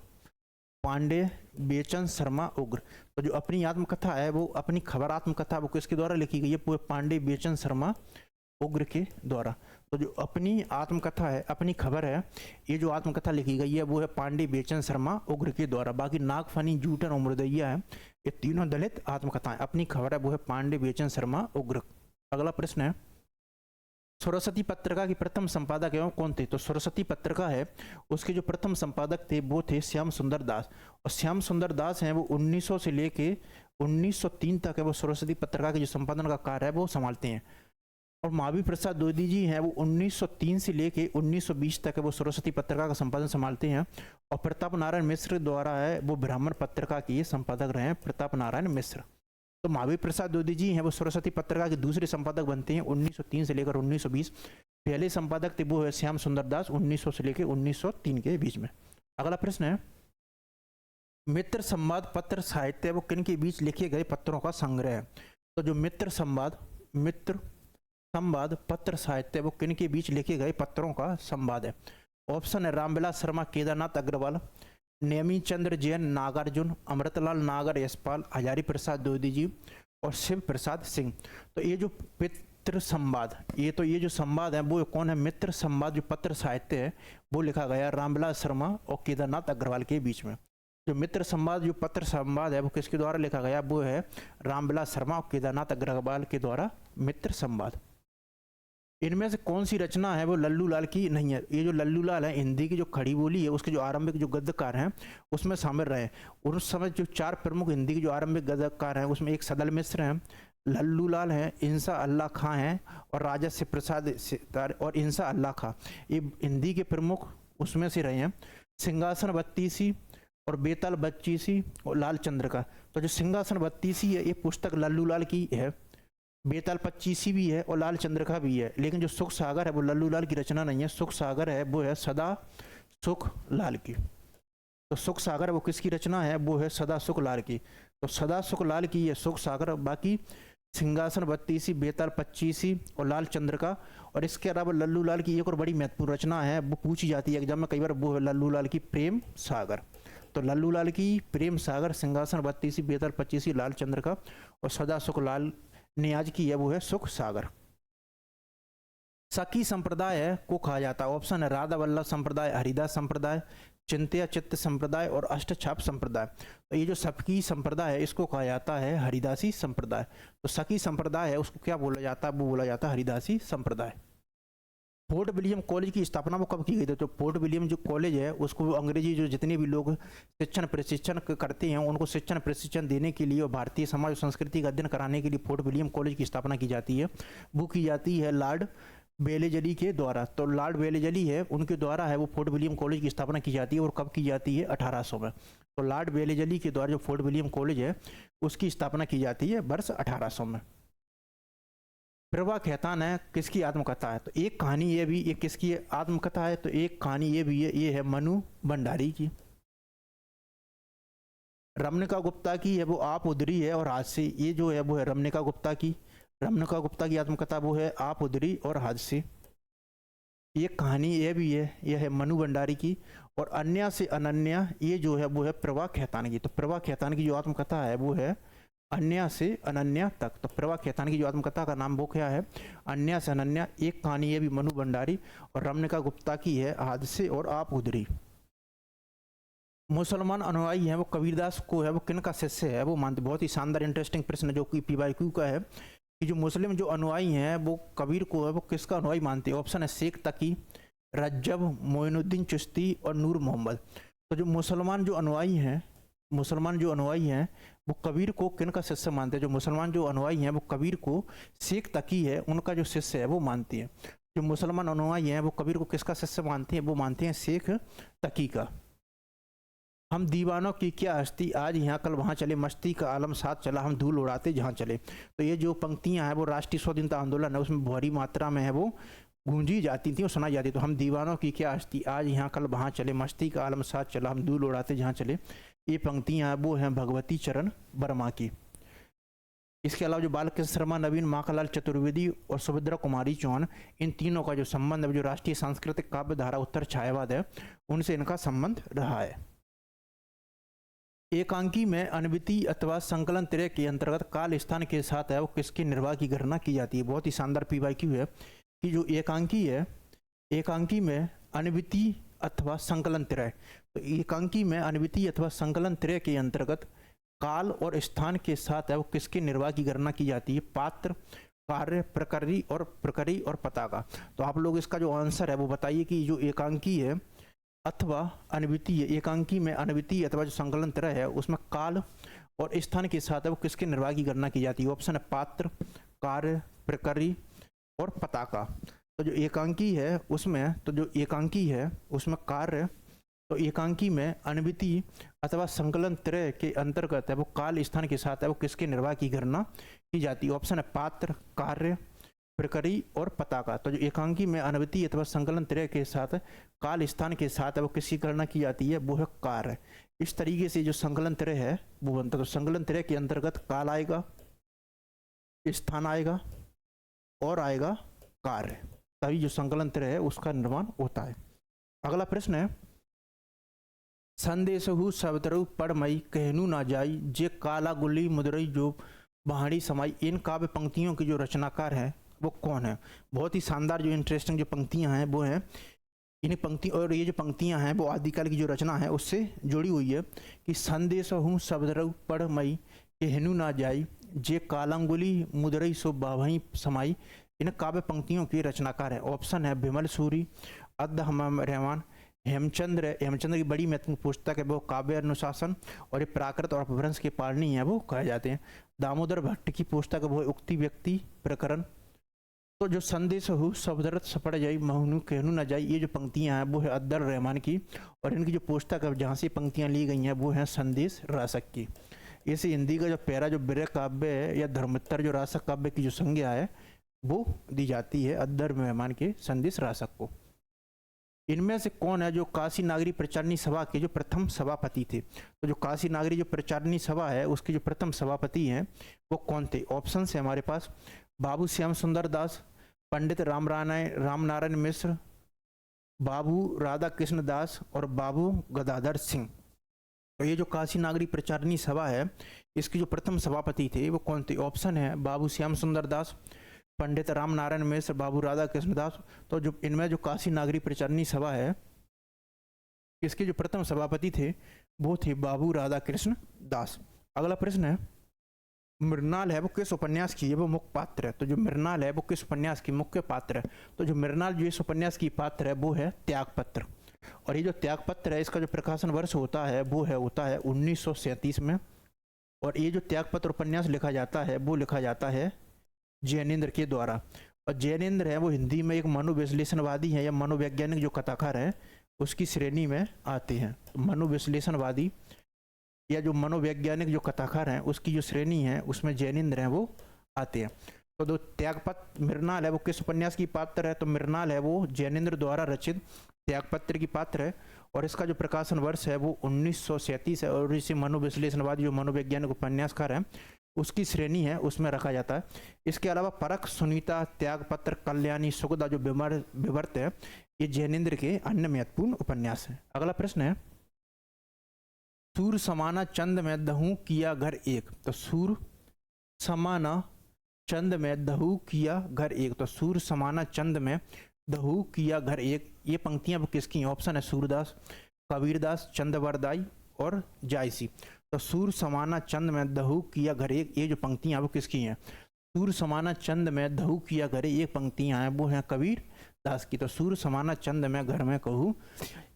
पांडे बेचन शर्मा उग्र। तो जो अपनी आत्मकथा है वो अपनी खबर आत्मकथा वो किसके द्वारा लिखी गई है? वो पांडे बेचन शर्मा उग्र के द्वारा। तो जो अपनी आत्मकथा है, अपनी खबर है, ये जो आत्मकथा लिखी गई है वो है पांडे बेचन शर्मा उग्र के द्वारा। बाकी नागफनी, जूठन और मुर्दैया है, ये तीनों दलित आत्मकथाएं। अपनी खबर है वो है पांडे बेचन शर्मा उग्र। अगला प्रश्न है, सरस्वती पत्रिका की प्रथम संपादक एवं कौन थे? तो सरस्वती पत्रिका है, उसके जो प्रथम संपादक थे वो थे श्याम सुंदर दास। और श्याम सुंदर दास हैं वो 1900 से लेके 1903 तक है वो सरस्वती पत्रिका के जो संपादन का कार्य है वो संभालते हैं। और महावीर प्रसाद द्विवेदी जी हैं वो 1903 से लेके 1920 तक है वो सरस्वती पत्रिका का संपादन संभालते हैं। और प्रताप नारायण मिश्र द्वारा है वो ब्राह्मण पत्रिका के संपादक रहे हैं, प्रताप नारायण मिश्र। तो महावीर प्रसाद द्विवेदी जी हैं वो सरस्वती पत्रिका के दूसरे संपादक बनते हैं 1903 से लेकर 1920। पहले संपादक थे वो है श्याम सुंदर दास, 1900 से लेकर 1903 के बीच में। अगला प्रश्न है, मित्र संवाद पत्र साहित्य वो किन के बीच लिखे गए पत्रों का संग्रह है? तो जो मित्र संवाद पत्र साहित्य वो किन के बीच लिखे गए पत्रों का संवाद है? ऑप्शन है रामविलास शर्मा, केदारनाथ अग्रवाल, नेमी चंद्र जैन, नागार्जुन, अमृतलाल नागर, यशपाल, हजारी प्रसाद द्विवेदी जी और शिव प्रसाद सिंह। तो ये जो मित्र संवाद, ये जो संवाद है वो कौन है? मित्र संवाद जो पत्र साहित्य है वो लिखा गया रामविलास शर्मा और केदारनाथ अग्रवाल के बीच में। जो मित्र संवाद जो पत्र संवाद है वो किसके द्वारा लिखा गया? वो है रामविलास शर्मा और केदारनाथ अग्रवाल के द्वारा मित्र संवाद। इनमें से कौन सी रचना है वो लल्लू लाल की नहीं है? ये जो लल्लू लाल है हिंदी की जो खड़ी बोली है उसके जो आरंभिक जो गद्यकार हैं उसमें शामिल रहे। और उस समय जो 4 प्रमुख हिंदी की जो आरंभिक गद्यकार हैं उसमें एक सदल मिश्र हैं, लल्लू लाल हैं, इंसा अल्लाह खां हैं और राजस्य प्रसाद सितार और इंसा अल्लाह खां, ये हिंदी के प्रमुख उसमें से रहे हैं। सिंहासन बत्तीसी और बेताल बच्चीसी और लाल चंद्र का। तो जो सिंहासन बत्तीसी है ये पुस्तक लल्लू लाल की है, बेताल पच्चीसी भी है और लाल चंद्र का भी है। लेकिन जो सुख सागर है वो लल्लू लाल की रचना नहीं है, सुख सागर है वो है सदा सुख लाल की। तो सुख सागर वो किसकी रचना है? वो है सदा सुख लाल की। तो सदा सुख लाल की है सुख सागर। बाकी सिंहासन बत्तीसी, बेताल पच्चीसी और लाल चंद्र का। और इसके अलावा लल्लू लाल की एक और बड़ी महत्वपूर्ण रचना है वो पूछी जाती है एग्जाम में कई बार, वो है लल्लू लाल की प्रेम सागर। तो लल्लू लाल की प्रेम सागर, सिंहासन बत्तीसी, बेताल पच्चीसी, लाल चंद्र का और सदा सुख लाल ने आज की है वो है सुख सागर। सखी संप्रदाय को कहा जाता है। ऑप्शन है राधा वल्लभ संप्रदाय, हरिदास संप्रदाय, चिंत्या चित्त संप्रदाय और अष्टछाप संप्रदाय। तो ये जो सखी संप्रदाय है इसको कहा जाता है हरिदासी संप्रदाय। तो सखी संप्रदाय है उसको क्या बोला जाता है? वो बोला जाता है हरिदासी संप्रदाय। फोर्ट विलियम कॉलेज की स्थापना वो कब की गई थी? तो फोर्ट विलियम जो कॉलेज है उसको अंग्रेजी जो जितने भी लोग शिक्षण प्रशिक्षण करते हैं उनको शिक्षण प्रशिक्षण देने के लिए और भारतीय समाज और संस्कृति का अध्ययन कराने के लिए फोर्ट विलियम कॉलेज की स्थापना की जाती है। वो की जाती है लॉर्ड वेलेजली के द्वारा। तो लॉर्ड वेलेजली है उनके द्वारा है वो फोर्ट विलियम कॉलेज की स्थापना की जाती है। और कब की जाती है? 1800 में। तो लॉर्ड वेलेजली के द्वारा जो फोर्ट विलियम कॉलेज है उसकी स्थापना की जाती है वर्ष 1800 में। प्रभा खेतान है किसकी आत्मकथा है? तो एक कहानी ये भी ये किसकी आत्मकथा है? तो एक कहानी ये भी है, ये है मनु भंडारी की। रमनिका गुप्ता की है वो आप उधरी है और हादसे। ये जो है वो है रमनिका गुप्ता की आत्मकथा वो है आप उधरी और हादसे। ये कहानी ये भी है, ये है मनु भंडारी की। और अन्या से अनन्या ये जो है वो है प्रभा खेतान की। तो प्रभा खेतान की जो आत्मकथा है वो है अन्या से अनन्या तक। तो प्रभा खेतान की जो आत्मकथा का नाम वो क्या है? अन्या से अनन्या। एक कहानी ये भी मनु भंडारी और रमनिका गुप्ता की है हादसे और आप उधरी। मुसलमान अनुयायी हैं वो कबीरदास को है वो किन का शिष्य है वो मानते? बहुत ही शानदार इंटरेस्टिंग प्रश्न जो कि PYQ का है कि जो मुस्लिम जो अनुयायी हैं वो कबीर को है वो किसका अनुयायी मानते हैं? ऑप्शन है शेख तकी, रज्जब, मोइनुद्दीन चिश्ती और नूर मोहम्मद। तो जो मुसलमान जो अनुयायी हैं मुसलमान जो अनुयायी हैं वो कबीर को किन का शिष्य मानते हैं? जो मुसलमान जो अनुयायी हैं वो कबीर को शेख तकी है उनका जो शिष्य है वो मानती है। जो मुसलमान अनुयायी हैं वो कबीर को किसका शिष्य मानते हैं? वो मानते हैं शेख तकी का। हम दीवानों की क्या हस्ती, आज यहाँ कल वहाँ चले, मस्ती का आलम साथ चला, हम धूल उड़ाते जहाँ चले। तो ये जो पंक्तियाँ हैं वो राष्ट्रीय स्वाधीनता आंदोलन है उसमें भारी मात्रा में है वो गूंजी जाती थी और सुनाई जाती। तो हम दीवानों की क्या हस्ती, आज यहाँ कल वहाँ चले, मस्ती का आलम साथ चला, हम धूल उड़ाते जहाँ चले, ये पंक्तियाँ वो हैं भगवती चरण वर्मा की। इसके अलावा जो बालकृष्ण शर्मा, नवीन माखनलाल चतुर्वेदी और सुभद्रा कुमारी चौहान, इन तीनों का जो संबंध है जो राष्ट्रीय सांस्कृतिक काव्य धारा उत्तर छायावाद है उनसे इनका संबंध रहा है। एकांकी में अनविति अथवा संकलन त्रय के अंतर्गत काल स्थान के साथ है वो किसके निर्वाह की गणना की जाती है? बहुत ही शानदार PYQ है कि जो एकांकी है, एकांकी में अनविति अथवा संकलन त्रय, तो एकांकी में अनविति अथवा संकलन त्रय के अंतर्गत काल और स्थान के साथ है वो किसके निर्वाह की गणना की जाती है? पात्र, कार्य, प्रकरी और पताका। तो आप लोग इसका जो आंसर है वो बताइए कि जो एकांकी है अथवा अनवितीय, एकांकी में अनवितीय अथवा जो संकलन त्रय है उसमें काल और स्थान के साथ है वो किसके निर्वाह की गणना की जाती है? ऑप्शन है पात्र, कार्य, प्रकरी और पताका। तो जो एकांकी है उसमें, तो जो एकांकी है उसमें कार्य, तो एकांकी में अनवितीय अथवा संकलन त्रय के अंतर्गत है वो काल स्थान के साथ है वो किसके निर्वाह की गणना की जाती है? ऑप्शन है पात्र, कार्य, प्रकरी और पताका। तो जो एकांकी में अनवितीय अथवा संकलन त्रय के साथ काल स्थान के साथ है वो किसकी गणना की जाती है? वो है कार्य। इस तरीके से जो संकलन त्रय है वो बनता है। तो संकलन त्रय के अंतर्गत काल आएगा, स्थान आएगा और आएगा कार्य, तभी जो संकलन त्रय है उसका निर्माण होता है। अगला प्रश्न है, संदेशहु शब्दरु पढ़मई कहनु ना जाई, जे काला गुली मुदरई जो बहाड़ी समाई। इन काव्य पंक्तियों के जो रचनाकार हैं वो कौन है? बहुत ही शानदार जो इंटरेस्टिंग जो पंक्तियां हैं वो हैं इन्हीं पंक्ति, और ये जो पंक्तियां हैं वो आदिकाल की जो रचना है उससे जुड़ी हुई है कि संदेशहु शब्दरु पढ़मई कहनु ना जाई, जे कालांगुली मुदरई सो बावही समाई। इन काव्य पंक्तियों के रचनाकार है। ऑप्शन है विमल सूरी, अब्द रहमान, हेमचंद्र। हेमचंद्र की बड़ी महत्वपूर्ण पुस्तक है वो काव्य अनुशासन, और ये प्राकृत और अपभ्रंश के पालनी है वो कहे जाते हैं। दामोदर भट्ट की पुस्तक है वो उक्ति व्यक्ति प्रकरण। तो जो संदेश हो शब्दरत सपड़ जाई महनु कहनु न जाई, ये जो पंक्तियां हैं वो है अब्दुल रहमान की, और इनकी जो पुस्तक है जहाँ से पंक्तियां ली गई हैं वो है संदेश रासक की। इसे हिंदी का जो पैरा जो बिरह काव्य है या धर्मोत्तर जो रासक काव्य की जो संज्ञा है वो दी जाती है अब्दुल रहमान के संदेश रासक को। इनमें से कौन है जो काशी नागरी प्रचारणी सभा के जो प्रथम सभापति थे? तो जो काशी नागरी जो प्रचारणी सभा है उसके जो प्रथम सभापति हैं वो कौन थे? ऑप्शन है हमारे पास बाबू श्याम सुंदर दास, पंडित रामनारायण मिश्र, बाबू राधा कृष्ण दास और बाबू गदाधर सिंह। तो ये जो काशी नागरी प्रचारणी सभा है इसके जो प्रथम सभापति थे वो कौन थे? ऑप्शन है बाबू श्याम सुंदर दास, पंडित रामनारायण मिश्र, बाबू राधा कृष्ण दास। तो जो इनमें जो काशी नागरी प्रचारणी सभा है इसके जो प्रथम सभापति थे वो थे बाबू राधा कृष्ण दास। अगला प्रश्न है, मृणाल है वो किस उपन्यास की है वो मुख्य पात्र है? तो जो मृणाल है वो किस उपन्यास की मुख्य पात्र है? तो जो मृणाल जो इस उपन्यास की पात्र है वो है त्यागपत्र। और ये जो त्यागपत्र है इसका जो प्रकाशन वर्ष होता है वो होता है 1937 में। और ये जो त्यागपत्र उपन्यास लिखा जाता है वो लिखा जाता है जैनेन्द्र के द्वारा। और जैनेन्द्र है वो हिंदी में एक मनोविश्लेषणवादी है या मनोवैज्ञानिक जो कथाकार है उसकी श्रेणी में आते हैं। मनोविश्लेषणवादी या जो मनोवैज्ञानिक जो कथाकार हैं उसकी जो श्रेणी है उसमें जैनेन्द्र हैं वो आते हैं। तो जो त्यागपत्र मृणाल है वो किस उपन्यास की पात्र है? तो मृणाल है वो जैनेन्द्र द्वारा रचित त्यागपत्र की पात्र है, और इसका जो प्रकाशन वर्ष है वो 1937 है। और इसे मनोविश्लेषणवादी जो मनोवैज्ञानिक उपन्यासकार है उसकी श्रेणी है उसमें रखा जाता है। इसके अलावा परख, सुनीता, त्यागपत्र, कल्याणी, सुगदा जो विवर्त है ये जैनेन्द्र के अन्य महत्वपूर्ण उपन्यास है। अगला प्रश्न है, सूर समाना चंद में दहू किया घर एक। तो सूर समाना चंद में दहू किया घर एक। तो सूर समाना चंद में दहू किया घर एक, ये पंक्तियां किसकी हैं? ऑप्शन है सूरदास, कबीरदास, चंद्रवरदाई और जायसी। तो सूर समाना चंद में दहू किया घर एक, ये जो पंक्तियां वो किसकी हैं? सूर समाना चंद में दहू किया घर एक पंक्तियां हैं वो हैं कबीर दास की। तो सूर समाना चंद में घर में कहूँ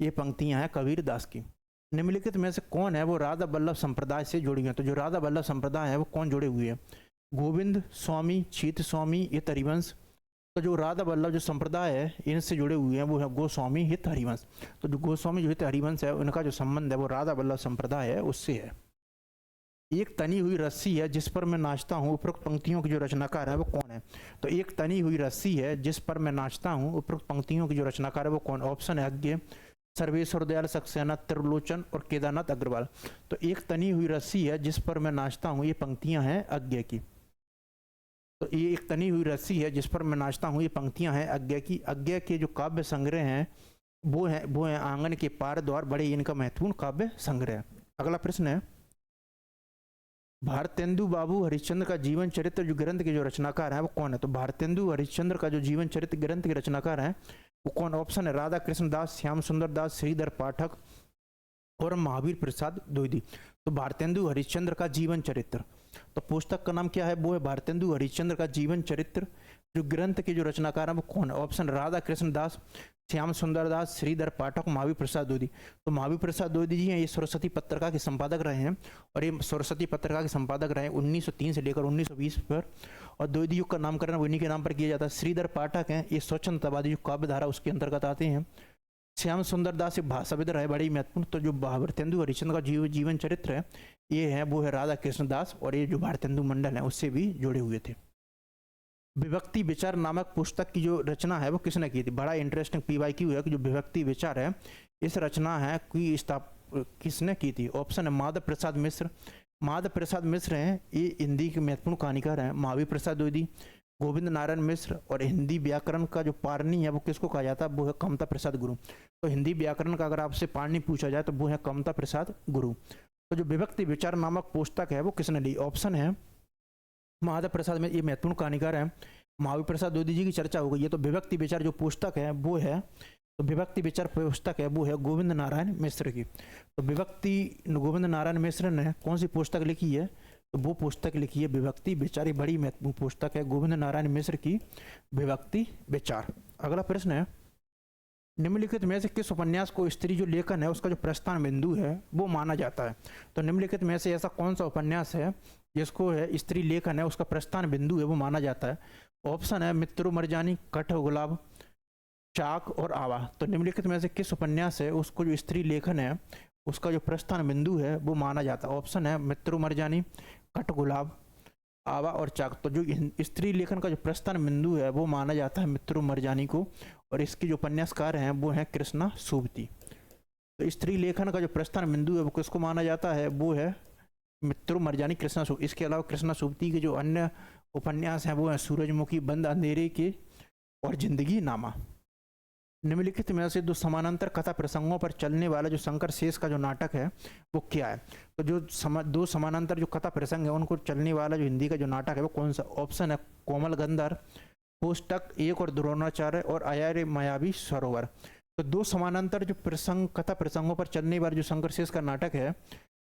ये पंक्तियां हैं कबीर दास की। निम्नलिखित में से कौन है वो राधा वल्लभ संप्रदाय से जुड़ी हुई है? तो जो राधा वल्लभ संप्रदाय है वो कौन जुड़े हुए हैं? गोविंद स्वामी, चीत स्वामी, हित हरिवंश। तो जो राधा वल्लभ जो संप्रदाय है इनसे जुड़े हुए हैं वो है गोस्वामी, हित हरिवंश। तो जो गोस्वामी जो हित हरिवंश है उनका जो संबंध है वो राधा वल्लभ संप्रदाय है उससे है। एक तनी हुई रस्सी है जिस पर मैं नाचता हूँ, उपरोक्त पंक्तियों की जो रचनाकार है वो कौन है? तो एक तनी हुई रस्सी है जिस पर मैं नाचता हूँ, उपरोक्त पंक्तियों की जो रचनाकार है वो कौन? ऑप्शन है अज्ञे, सर्वेश्वर दयाल सक्सेना, त्रिलोचन और केदारनाथ अग्रवाल। तो एक तनी हुई रस्सी है जिस पर मैं नाचता हूँ, ये पंक्तियां हैं अज्ञे की। तो ये एक तनी हुई रस्सी है जिस पर मैं नाचता हूँ, ये पंक्तियां हैं अज्ञे की। अज्ञे के जो काव्य संग्रह हैं वो है आंगन के पार द्वार, बड़े इनका महत्वपूर्ण काव्य संग्रह। अगला प्रश्न है, भारतेंदु बाबू हरिश्चंद्र का जीवन चरित्र जो ग्रंथ के जो रचनाकार है वो कौन है? तो भारतेंदु हरिश्चंद्र का जो जीवन चरित्र ग्रंथ के रचनाकार है वो कौन? ऑप्शन है राधा कृष्ण दास, श्याम सुंदर दास, श्रीधर पाठक और महावीर प्रसाद द्विवेदी। तो भारतेंदु हरिश्चंद्र का जीवन चरित्र, तो पुस्तक का नाम क्या है? वो है भारतेंदु हरिश्चंद्र का जीवन चरित्र जो ग्रंथ के जो रचनाकार है वो कौन है? ऑप्शन राधा कृष्ण दास, श्याम सुंदर दास, श्रीधर पाठक, महावीर प्रसाद द्विवेदी। तो महावीर प्रसाद द्विवेदी जी हैं, ये सरस्वती पत्रिका के संपादक रहे हैं और ये सरस्वती पत्रिका के संपादक रहे 1903 से लेकर 1920 पर। और द्विवेदी युग का नामकरण उन्हीं के नाम पर किया जाता है। श्रीधर पाठक हैं, ये स्वच्छंदतावादी जो काव्य धारा उसके अंतर्गत आते हैं। श्याम सुंदर दास एक भाषाविद रहे बड़ी महत्वपूर्ण। तो जो भारतेंदु हरिश्चंद्र का जीवन चरित्र है ये है वो है राधा कृष्ण दास, और ये जो भारतेंदु मंडल है उससे भी जुड़े हुए थे। विभक्ति विचार नामक पुस्तक की जो रचना है वो किसने की थी? बड़ा इंटरेस्टिंग PYQ है कि जो विभक्ति विचार है इस रचना है की किसने की थी? ऑप्शन है माधव प्रसाद मिश्र। माधव प्रसाद मिश्र हैं, ये हिंदी के महत्वपूर्ण कहानीकार हैं। महावीर प्रसाद द्विवेदी, गोविंद नारायण मिश्र, और हिंदी व्याकरण का जो पारनी है वो किसको कहा जाता है? वो है कमता प्रसाद गुरु। तो हिंदी व्याकरण का अगर आपसे पारनी पूछा जाए तो वो है कमता प्रसाद गुरु। तो जो विभक्ति विचार नामक पुस्तक है वो किसने ली? ऑप्शन है माधव प्रसाद में, ये महत्वपूर्ण कहानीकार है। महावीर प्रसाद द्विवेदी जी की चर्चा हो गई है। तो विभक्ति विचार जो पुस्तक है वो है, तो विभक्ति विचार पुस्तक है वो है गोविंद नारायण मिश्र की। तो गोविंद नारायण मिश्र ने कौन सी पुस्तक लिखी है? तो वो पुस्तक लिखी है विभक्ति विचार। बड़ी महत्वपूर्ण पुस्तक है गोविंद नारायण मिश्र की विभक्ति विचार। अगला प्रश्न है, निम्नलिखित में से किस उपन्यास को स्त्री जो लेखन है उसका जो प्रस्थान बिंदु है वो माना जाता है? तो निम्नलिखित में से ऐसा कौन सा उपन्यास है जिसको है स्त्री लेखन है उसका प्रस्थान बिंदु है वो माना जाता है? ऑप्शन है मित्रो मरजानी, कठ गुलाब, चाक और आवा। तो निम्नलिखित में से किस उपन्यास है उसको जो स्त्री लेखन है उसका जो प्रस्थान बिंदु है वो माना जाता है? ऑप्शन है मित्रो मरजानी, कठ गुलाब, आवा और चाक। तो जो स्त्री लेखन का जो प्रस्थान बिंदु है वो माना जाता है मित्रो मरजानी को, और इसके जो उपन्यासकार हैं वो हैं कृष्णा सुबती। तो स्त्री लेखन का जो प्रस्थान बिंदु है वो किसको माना जाता है? वो है मित्रो मरजानी, कृष्णा सुबती। इसके अलावा कृष्णा सुबती के जो अन्य उपन्यास हैं वो हैं सूरजमुखी, बंद अंधेरे के और जिंदगी नामा। निम्नलिखित में से दो समानांतर कथा प्रसंगों पर चलने वाला जो शंकर शेष का जो नाटक है वो क्या है? तो जो दो समानांतर जो कथा प्रसंग है उनको चलने वाला जो हिंदी का जो नाटक है वो कौन सा? ऑप्शन है कोमल गंधर, पुस्तक एक और द्रोणाचार्य और अयारे मायावी सरोवर। तो दो समानांतर जो प्रसंग कथा प्रसंगों पर चलने वाला जो शंकर शेष का नाटक है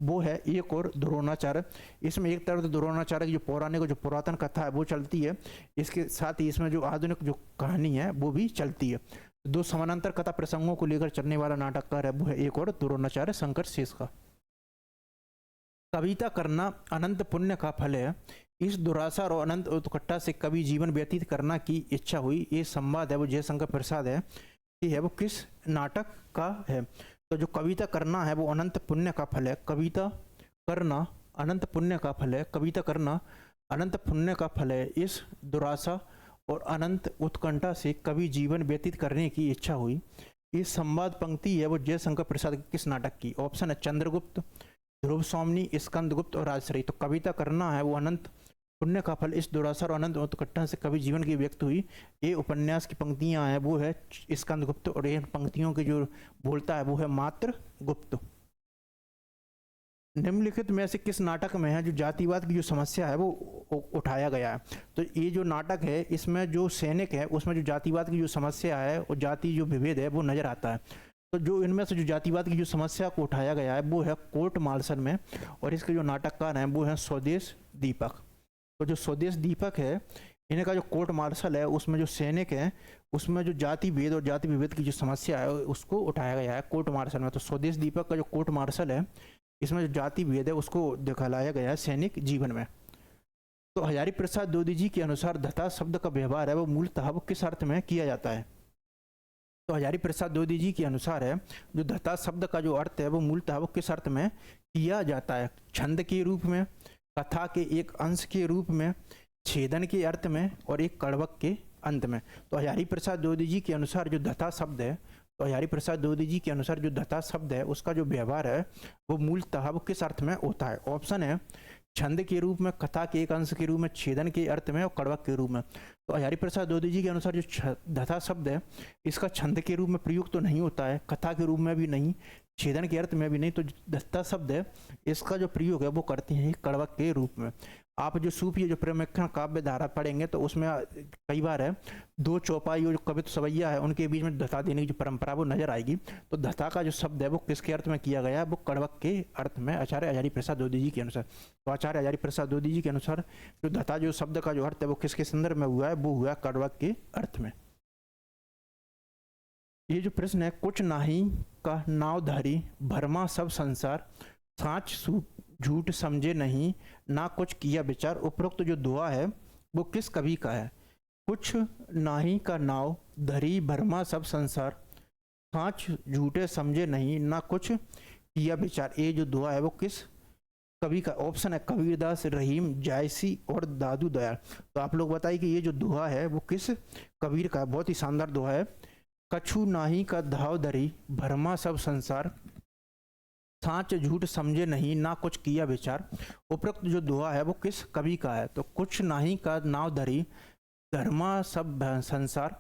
वो है एक और द्रोणाचार्य। इसमें एक तरफ तो द्रोणाचार्य की जो पौराणिक जो पुरातन कथा है वो चलती है, इसके साथ ही इसमें जो आधुनिक जो कहानी है वो भी चलती है। दो समानांतर कथा प्रसंगों को लेकर चलने वाला नाटककार है वो है एक और द्रोणाचार्य शंकर शेष का। कविता करना अनंत पुण्य का फल है, इस दुराशा और अनंत उत्कंठा से कवि जीवन व्यतीत करना की इच्छा हुई। ये संवाद है वो जयशंकर प्रसाद है, ये है वो किस नाटक का है? तो जो कविता करना है वो अनंत पुण्य का फल है। कविता करना अनंत पुण्य का फल है, कविता करना अनंत पुण्य का फल है। इस दुराशा और अनंत उत्कंठा से कवि जीवन व्यतीत करने की इच्छा हुई। ये संवाद पंक्ति है वो जयशंकर प्रसाद की किस नाटक की? ऑप्शन है चंद्रगुप्त, ध्रुव स्वामिनी, स्कंदगुप्त और राजश्री। तो कविता करना है वो अनंत पुण्य का फल, इस दुराशा और अनंत उत्कंठा से कवि जीवन की व्यक्त हुई। ये उपन्यास की पंक्तियां हैं वो है स्कंदगुप्त, और इन पंक्तियों की जो बोलता है वो है मात्र गुप्त। निम्नलिखित में से किस नाटक में है जो जातिवाद की जो समस्या है वो उठाया गया है? तो ये जो नाटक है इसमें जो सैनिक है उसमें जो जातिवाद की जो समस्या है और जाति जो विभेद है वो नजर आता है। तो जो इनमें से जो जातिवाद की जो समस्या को उठाया गया है वो है कोर्ट मार्शल में, और इसके जो नाटककार हैं वो हैं स्वदेश दीपक। तो जो स्वदेश दीपक है इन्हें का जो कोर्ट मार्शल है उसमें जो सैनिक हैं उसमें जो जाति भेद और जाति विभेद की जो समस्या है उसको उठाया गया है कोर्ट मार्शल में। तो स्वदेश दीपक का जो कोर्ट मार्शल है इसमें जो जाति भेद है उसको दिखलाया गया है सैनिक जीवन में। तो हजारी प्रसाद द्विवेदी जी के अनुसार धता शब्द का व्यवहार है वो मूलतः वो किस अर्थ में किया जाता है? तो हजारी प्रसाद द्विवेदी जी के अनुसार है जो धता शब्द का जो अर्थ है वो मूलतः वो किस अर्थ में किया जाता है? छंद के रूप में, कथा के एक अंश के रूप में, छेदन के अर्थ में और एक कड़वक के अंत में। तो हजारी प्रसाद द्विवेदी जी के अनुसार जो धता शब्द है, तो हजारी प्रसाद द्विवेदी जी के अनुसार जो धता शब्द है उसका जो व्यवहार है वो मूलतः वो किस अर्थ में होता है? ऑप्शन है छंद के रूप में, कथा के एक अंश के रूप में, छेदन के अर्थ में और कड़वक के रूप में। तो हजारी प्रसाद द्विवेदी जी के अनुसार जो धता शब्द है इसका छंद के रूप में प्रयोग तो नहीं होता है, कथा के रूप में भी नहीं, छेदन के अर्थ में भी नहीं। तो धता शब्द है इसका जो प्रयोग है वो करते हैं कड़वक के रूप में। आप जो सूफी जो प्रेमेक्षण काव्य धारा पढ़ेंगे तो उसमें कई बार है दो चौपाई और जो कवित्व सवैया है उनके बीच में धता देने की जो परंपरा वो नजर आएगी। तो धता का जो शब्द है वो किसके अर्थ में किया गया है? वो कड़वक के अर्थ में आचार्य हजारी प्रसाद द्विवेदी जी के अनुसार। तो आचार्य हजारी प्रसाद द्विवेदी जी के अनुसार जो धता जो शब्द का जो अर्थ है वो किसके संदर्भ में हुआ है? वो हुआ कड़वक के अर्थ में। ये जो प्रश्न है, कुछ नाही का नावधारी भरमा सब संसार, साँच झूठ समझे नहीं ना कुछ किया विचार। उपरोक्त जो दोहा है वो किस कवि का है? कुछ नाही का नाव धरी भरमा सब संसार, साँच झूठे समझे नहीं ना कुछ किया विचार। ये जो दोहा है वो किस कवि का? ऑप्शन है कबीरदास, रहीम, जायसी और दादू दयाल। तो आप लोग बताइए कि ये जो दोहा है वो किस कबीर का है? बहुत ही शानदार दोहा है। कछु नाही का धाव धरी भरमा सब संसार, साँच झूठ समझे नहीं ना कुछ किया विचार। उपरोक्त जो दोहा है वो किस कवि का है? तो कुछ नाही का नाव धरी धर्मा सब संसार,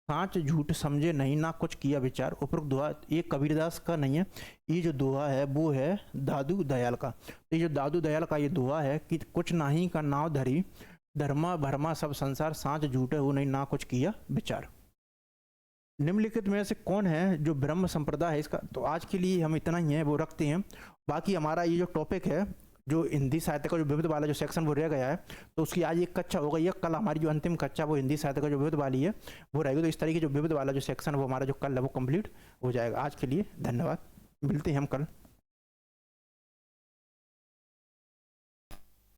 साँच झूठ समझे नहीं ना कुछ किया विचार। उपरोक्त दोहा ये कबीरदास का नहीं है, ये जो दोहा है वो है दादू दयाल का। तो ये जो दादू दयाल का ये दोहा है कि कुछ नाही का नाव धरी धर्मा भरमा सब संसार, साँच झूठे हो नहीं ना कुछ किया विचार। निम्नलिखित में से कौन है जो ब्रह्म संप्रदाय है इसका? तो आज के लिए हम इतना ही है वो रखते हैं। बाकी हमारा ये जो टॉपिक है जो हिंदी साहित्य का जो विविध वाला जो सेक्शन वो रह गया है तो उसकी आज एक कक्षा हो गई है। कल हमारी जो अंतिम कक्षा वो हिंदी साहित्य का जो विविध वाली है वो रहेगी। तो इस तरीके जो विविध वाला जो सेक्शन वो हमारा जो कल है वो कंप्लीट हो जाएगा। आज के लिए धन्यवाद, मिलते हैं हम कल।